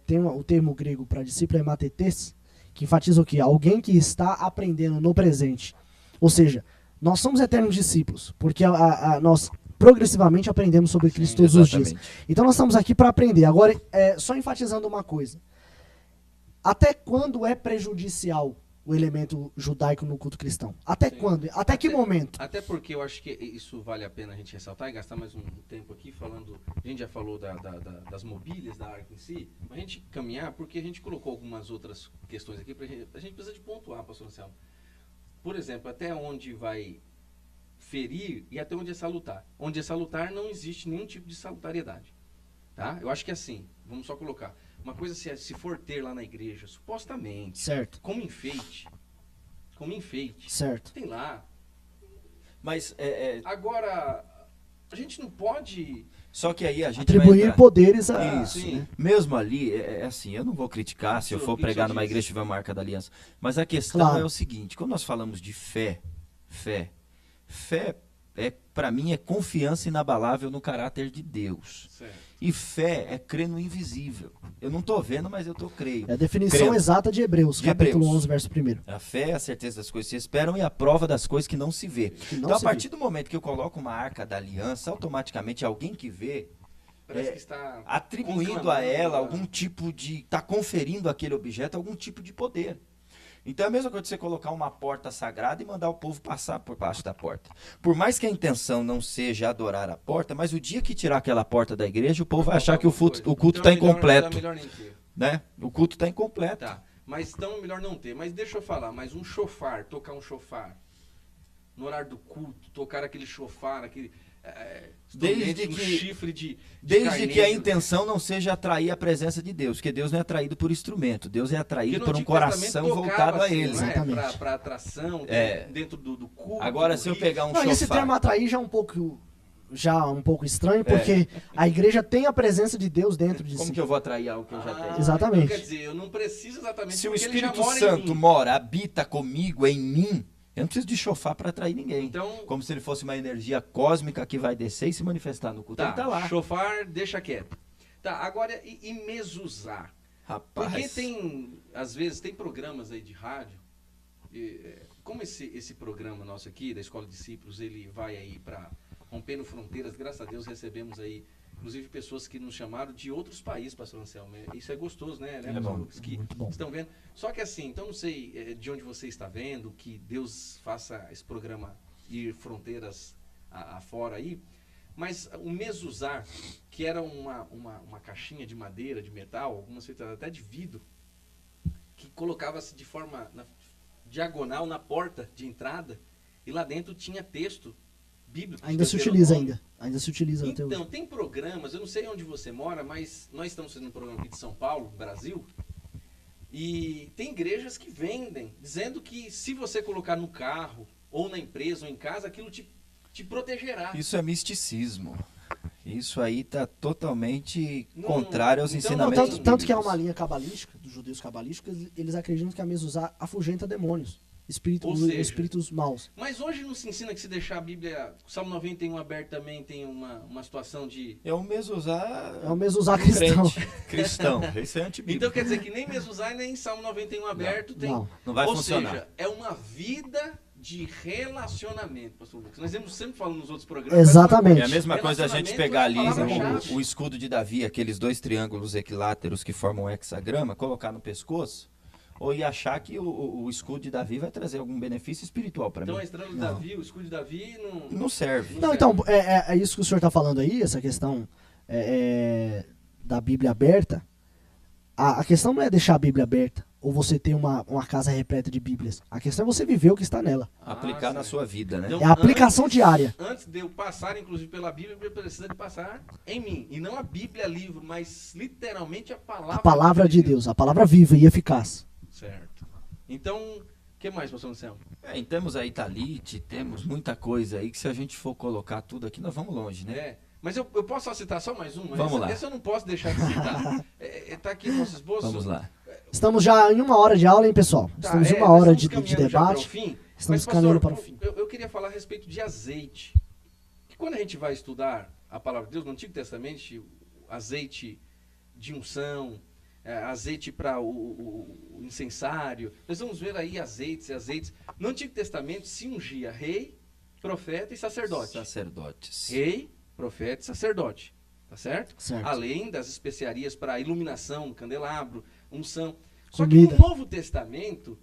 tem o termo grego para discípulo é matetes, que enfatiza o quê? Alguém que está aprendendo no presente. Ou seja, nós somos eternos discípulos, porque nós progressivamente aprendemos sobre Cristo todos os dias. Então nós estamos aqui para aprender. Agora, só enfatizando uma coisa. Até quando é prejudicial o elemento judaico no culto cristão? Até quando? Até que momento? Até porque eu acho que isso vale a pena a gente ressaltar e gastar mais um tempo aqui falando. A gente já falou das mobílias da arca em si, mas a gente caminhar porque a gente colocou algumas outras questões aqui. A gente precisa de pontuar, pastor Anselmo. Por exemplo, até onde vai ferir e até onde é salutar. Onde é salutar não existe nenhum tipo de salutariedade. Tá? Eu acho que assim, vamos só colocar. Uma coisa se for ter lá na igreja, supostamente, certo, como enfeite, certo, tem lá. Mas agora, a gente não pode... Só que aí a gente atribuir poderes a... Isso, né? Mesmo ali, assim, eu não vou criticar se eu for pregar numa igreja e tiver uma Arca da Aliança. Mas a questão é o seguinte, quando nós falamos de fé, para mim, é confiança inabalável no caráter de Deus. Certo. E fé é crer no invisível. Eu não estou vendo, mas eu creio. É a definição exata de Hebreus, capítulo 11, verso 1. A fé é a certeza das coisas que se esperam e a prova das coisas que não se vê. Então, a partir do momento que eu coloco uma Arca da Aliança, automaticamente alguém que vê, parece que está atribuindo a ela algum tipo de... Está conferindo àquele objeto algum tipo de poder. Então é a mesma coisa de você colocar uma porta sagrada e mandar o povo passar por baixo da porta. Por mais que a intenção não seja adorar a porta, mas o dia que tirar aquela porta da igreja, o povo vai achar que o culto está incompleto. Então é melhor nem ter. Né? O culto está incompleto. Tá, mas então é melhor não ter. Mas deixa eu falar, mas um chofar, tocar um chofar, no horário do culto, tocar aquele chofar, aquele... desde um que, chifre de desde que a intenção não seja atrair a presença de Deus, porque Deus não é atraído por instrumento, Deus é atraído por um coração voltado a Ele. Exatamente. Para atração dentro do culto. Agora, se eu pegar um chofar... Esse termo atrair já é um pouco estranho, porque a igreja tem a presença de Deus dentro de si. Como que eu vou atrair algo que eu já tenho? Exatamente. Então, quer dizer, eu não preciso exatamente... Se o Espírito Santo mora, habita comigo, em mim, eu não preciso de chofar para atrair ninguém. Então, como se ele fosse uma energia cósmica que vai descer e se manifestar no culto. Ele tá lá. Chofar, deixa quieto. Tá, agora, e mezuzá? Rapaz. Porque às vezes, tem programas aí de rádio, como esse programa nosso aqui, da Escola de Discípulos, ele vai aí para Rompendo Fronteiras, graças a Deus recebemos aí, inclusive pessoas que nos chamaram de outros países, pastor Anselmo. Isso é gostoso, né? Que estão vendo. Só que assim, então não sei de onde você está vendo, que Deus faça esse programa ir fronteiras afora aí, mas o mezuzá, que era uma caixinha de madeira, de metal, algumas feitas até de vidro, que colocava-se de forma diagonal na porta de entrada, e lá dentro tinha texto bíblico. Ainda se utiliza até hoje. Então, tem programas, eu não sei onde você mora, mas nós estamos fazendo um programa aqui de São Paulo, Brasil, e tem igrejas que vendem, dizendo que se você colocar no carro, ou na empresa, ou em casa, aquilo te protegerá. Isso é misticismo. Isso aí está totalmente contrário aos ensinamentos bíblicos. Tanto que é uma linha cabalística, dos judeus cabalísticos, eles acreditam que a mezuzá afugenta demônios. espíritos, Ou seja, espíritos maus. Mas hoje não se ensina que se deixar a Bíblia, o Salmo 91 aberto também tem uma situação de... É o mesmo usar... É o mesmo usar cristão. Cristão. Isso é antibíblico. Então quer dizer que nem mesmo usar nem Salmo 91 aberto tem... Não vai Ou funcionar. seja, é uma vida de relacionamento, pastor Lucas. Nós sempre falando nos outros programas. Exatamente. É a mesma coisa a gente pegar ali palavra-chave. o escudo de Davi, aqueles 2 triângulos equiláteros que formam um hexagrama, colocar no pescoço, ou ir achar que o escudo de Davi vai trazer algum benefício espiritual para mim. Então a estrela de Davi, o escudo de Davi Não serve. Não, então, é isso que o senhor está falando aí, essa questão da Bíblia aberta. A questão não é deixar a Bíblia aberta, ou você ter uma casa repleta de Bíblias. A questão é você viver o que está nela. Aplicar na sua vida, né? Então, É a aplicação diária. Antes de eu passar, inclusive, pela Bíblia, eu precisa de passar em mim. E não a Bíblia livro, mas literalmente a Palavra de Deus, a palavra viva e eficaz. Certo. Então, o que mais, pastor Luciano? Temos aí Talite, temos muita coisa aí que se a gente for colocar tudo aqui, nós vamos longe, né? Mas eu posso só citar só mais uma? Vamos lá. Essa eu não posso deixar de citar. Tá aqui no nosso esboço. Vamos lá. Estamos já em 1 hora de aula, hein, pessoal? Estamos em 1 hora de debate. Estamos caminhando para o fim. Eu queria falar a respeito de azeite. Que quando a gente vai estudar a palavra de Deus no Antigo Testamento, azeite de unção, azeite para o incensário, nós vamos ver aí azeites e azeites. No Antigo Testamento se ungia rei, profeta e sacerdote. Sacerdotes. Rei, profeta e sacerdote. Tá certo? Certo. Além das especiarias para iluminação, candelabro, unção. Só Comida. que no Novo Testamento,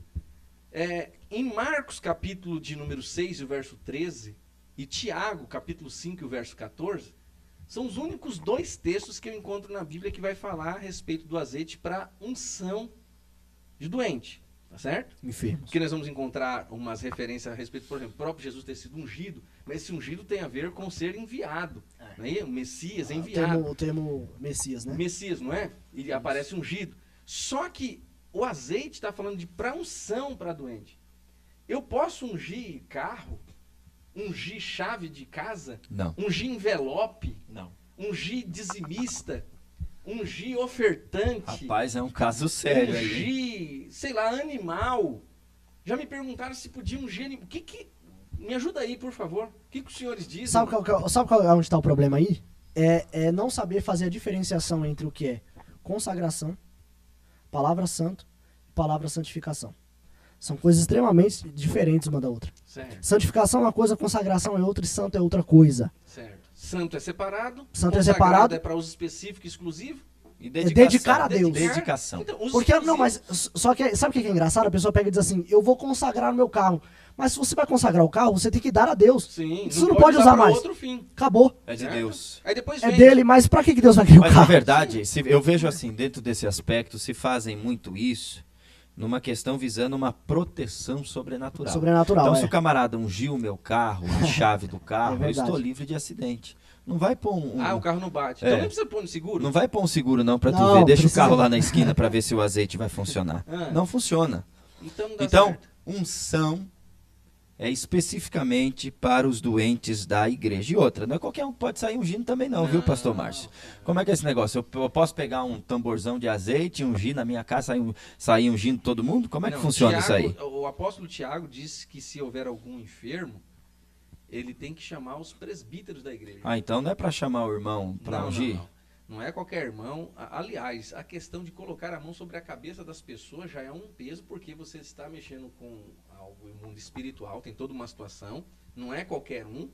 em Marcos capítulo de número 6, o verso 13, e Tiago capítulo 5, o verso 14, são os únicos 2 textos que eu encontro na Bíblia que vai falar a respeito do azeite para unção de doente. Tá certo? Enfermos. Porque nós vamos encontrar umas referências a respeito, por exemplo, o próprio Jesus ter sido ungido, mas esse ungido tem a ver com ser enviado. Não é? O Messias enviado. O termo Messias, né? Messias, não é? E aparece ungido. Só que o azeite está falando de para unção para doente. Eu posso ungir carro, ungir chave de casa, Não. ungir envelope, Não. ungir dizimista, ungir ofertante. Rapaz, é um caso sério aí. Ungir, sei lá, animal. Já me perguntaram se podia ungir animal. Me ajuda aí, por favor. O que os senhores dizem? Sabe onde está o problema aí? É não saber fazer a diferenciação entre o que é consagração, palavra santo e palavra santificação. São coisas extremamente diferentes uma da outra. Certo, Santificação é uma coisa, consagração é outra e santo é outra coisa. certo. Santo é separado. Santo é consagrado separado. É para uso específico e exclusivo. E dedicar a Deus. Dedicação. Então, uso Porque, exclusivo. não, mas, só que, sabe o que é engraçado? A pessoa pega e diz assim, eu vou consagrar o meu carro. Mas se você vai consagrar o carro, você tem que dar a Deus. Sim, Você não pode usar pra mais. outro fim. Acabou. É de Certo? Deus. Aí depois É vende. dele, mas pra que Deus vai querer o Mas na carro? verdade, eu vejo assim, dentro desse aspecto, se fazem muito isso numa questão visando uma proteção sobrenatural. Sobrenatural, Então, é. se o camarada ungiu o meu carro, a chave do carro, eu verdade. estou livre de acidente. Não vai pôr O carro não bate. É. Então nem precisa pôr no seguro. Não vai pôr um seguro não pra tu Não, ver. Deixa precisa. o carro lá na esquina pra ver se o azeite vai funcionar. Ah. Não funciona. Então não dá Então, certo. unção é especificamente para os doentes da igreja. E outra, não é qualquer um que pode sair ungindo também não, viu, pastor Márcio? Como é que é esse negócio? Eu posso pegar um tamborzão de azeite e ungir na minha casa, sair ungindo todo mundo? Como é que Não, funciona isso aí? O apóstolo Tiago disse que se houver algum enfermo, ele tem que chamar os presbíteros da igreja. Ah, então não é para chamar o irmão para ungir? Não é qualquer irmão. Aliás, a questão de colocar a mão sobre a cabeça das pessoas já é um peso, porque você está mexendo com algo no mundo espiritual, tem toda uma situação, não é qualquer um.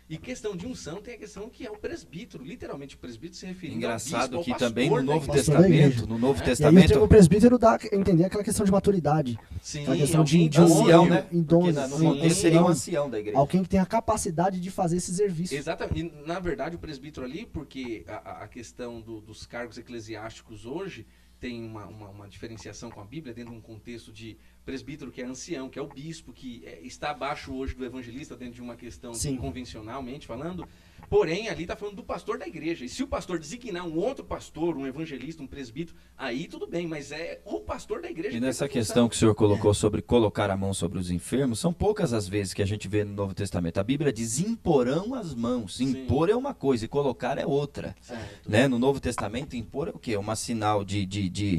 E questão de unção tem a questão que é o presbítero, literalmente o presbítero se referindo Engraçado ao que bispo, ao também no pastor da Novo igreja. Pastor da igreja. Testamento, no Novo E aí o Testamento, termo presbítero dá a entender aquela questão de maturidade. Sim, Aquela questão alguém de ancião, honra, né? em Porque dons, no sim, contexto seria um ancião. ancião da igreja. Alguém que tem a capacidade de fazer esse serviço. Exatamente. E, na verdade, o presbítero ali, porque a questão dos cargos eclesiásticos hoje tem uma diferenciação com a Bíblia dentro de um contexto de presbítero, que é ancião, que é o bispo, que está abaixo hoje do evangelista dentro de uma questão Sim. convencionalmente falando. Porém, ali está falando do pastor da igreja. E se o pastor designar um outro pastor, um evangelista, um presbítero, aí tudo bem, mas é o pastor da igreja. E que nessa tem essa questão função. que o senhor colocou sobre colocar a mão sobre os enfermos, são poucas as vezes que a gente vê no Novo Testamento. A Bíblia diz imporão as mãos. Sim. Impor é uma coisa e colocar é outra. Certo. Né? No Novo Testamento, impor é o quê? Uma sinal de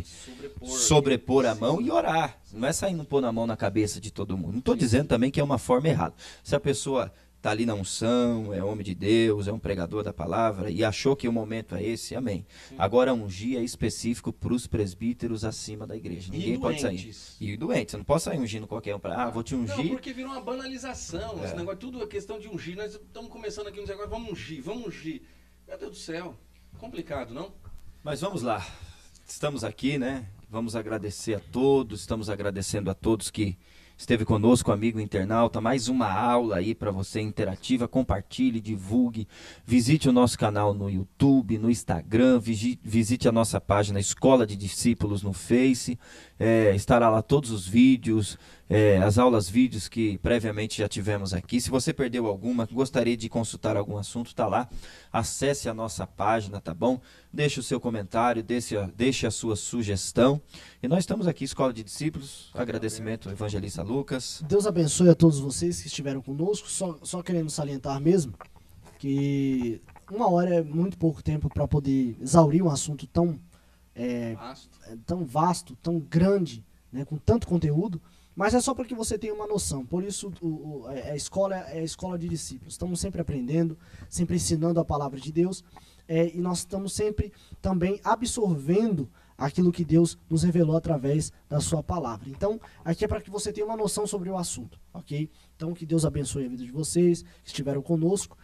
Sobrepor sobrepor a Sim. mão e orar. Não é saindo pôr na mão na cabeça de todo mundo. Não estou dizendo também que é uma forma errada. Se a pessoa está ali na unção, é homem de Deus, é um pregador da palavra e achou que o momento é esse, amém. Agora ungir é específico para os presbíteros acima da igreja. Ninguém pode sair. E doente, você não pode sair ungindo qualquer um para, vou te ungir. Não, porque virou uma banalização. Esse negócio, tudo é questão de ungir. Nós estamos começando aqui, agora vamos ungir. Meu Deus do céu, complicado, não? Mas vamos lá, estamos aqui, né? Vamos agradecer a todos, estamos agradecendo a todos que esteve conosco, amigo internauta. Mais uma aula aí para você interativa. Compartilhe, divulgue, visite o nosso canal no YouTube, no Instagram, visite a nossa página Escola de Discípulos no Face. Estará lá todos os vídeos, as aulas vídeos que previamente já tivemos aqui. Se você perdeu alguma, gostaria de consultar algum assunto, está lá. Acesse a nossa página, tá bom? Deixe o seu comentário, deixe a sua sugestão. E nós estamos aqui, Escola de Discípulos. Agradecimento ao evangelista Lucas. Deus abençoe a todos vocês que estiveram conosco. Só querendo salientar mesmo que 1 hora é muito pouco tempo para poder exaurir um assunto tão vasto, tão grande, né, com tanto conteúdo, mas é só para que você tenha uma noção. Por isso a escola é a escola de discípulos. Estamos sempre aprendendo, sempre ensinando a palavra de Deus, e nós estamos sempre também absorvendo aquilo que Deus nos revelou através da sua palavra. Então, aqui é para que você tenha uma noção sobre o assunto, ok? Então, que Deus abençoe a vida de vocês que estiveram conosco.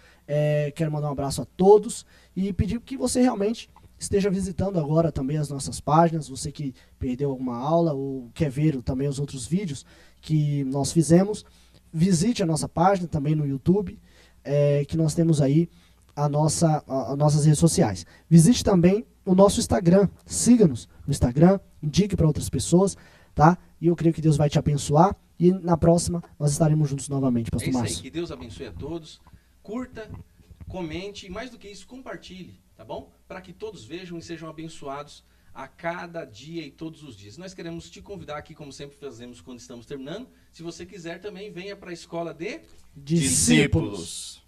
Quero mandar um abraço a todos e pedir que você realmente esteja visitando agora também as nossas páginas. Você que perdeu alguma aula ou quer ver também os outros vídeos que nós fizemos, visite a nossa página também no YouTube, que nós temos aí as nossas redes sociais. Visite também o nosso Instagram, siga-nos no Instagram, indique para outras pessoas, tá? E eu creio que Deus vai te abençoar e na próxima nós estaremos juntos novamente, Pastor Márcio. É isso aí, que Deus abençoe a todos, curta, comente e mais do que isso, compartilhe, tá bom? Para que todos vejam e sejam abençoados a cada dia e todos os dias. Nós queremos te convidar aqui, como sempre fazemos quando estamos terminando, se você quiser também, venha para a Escola de Discípulos.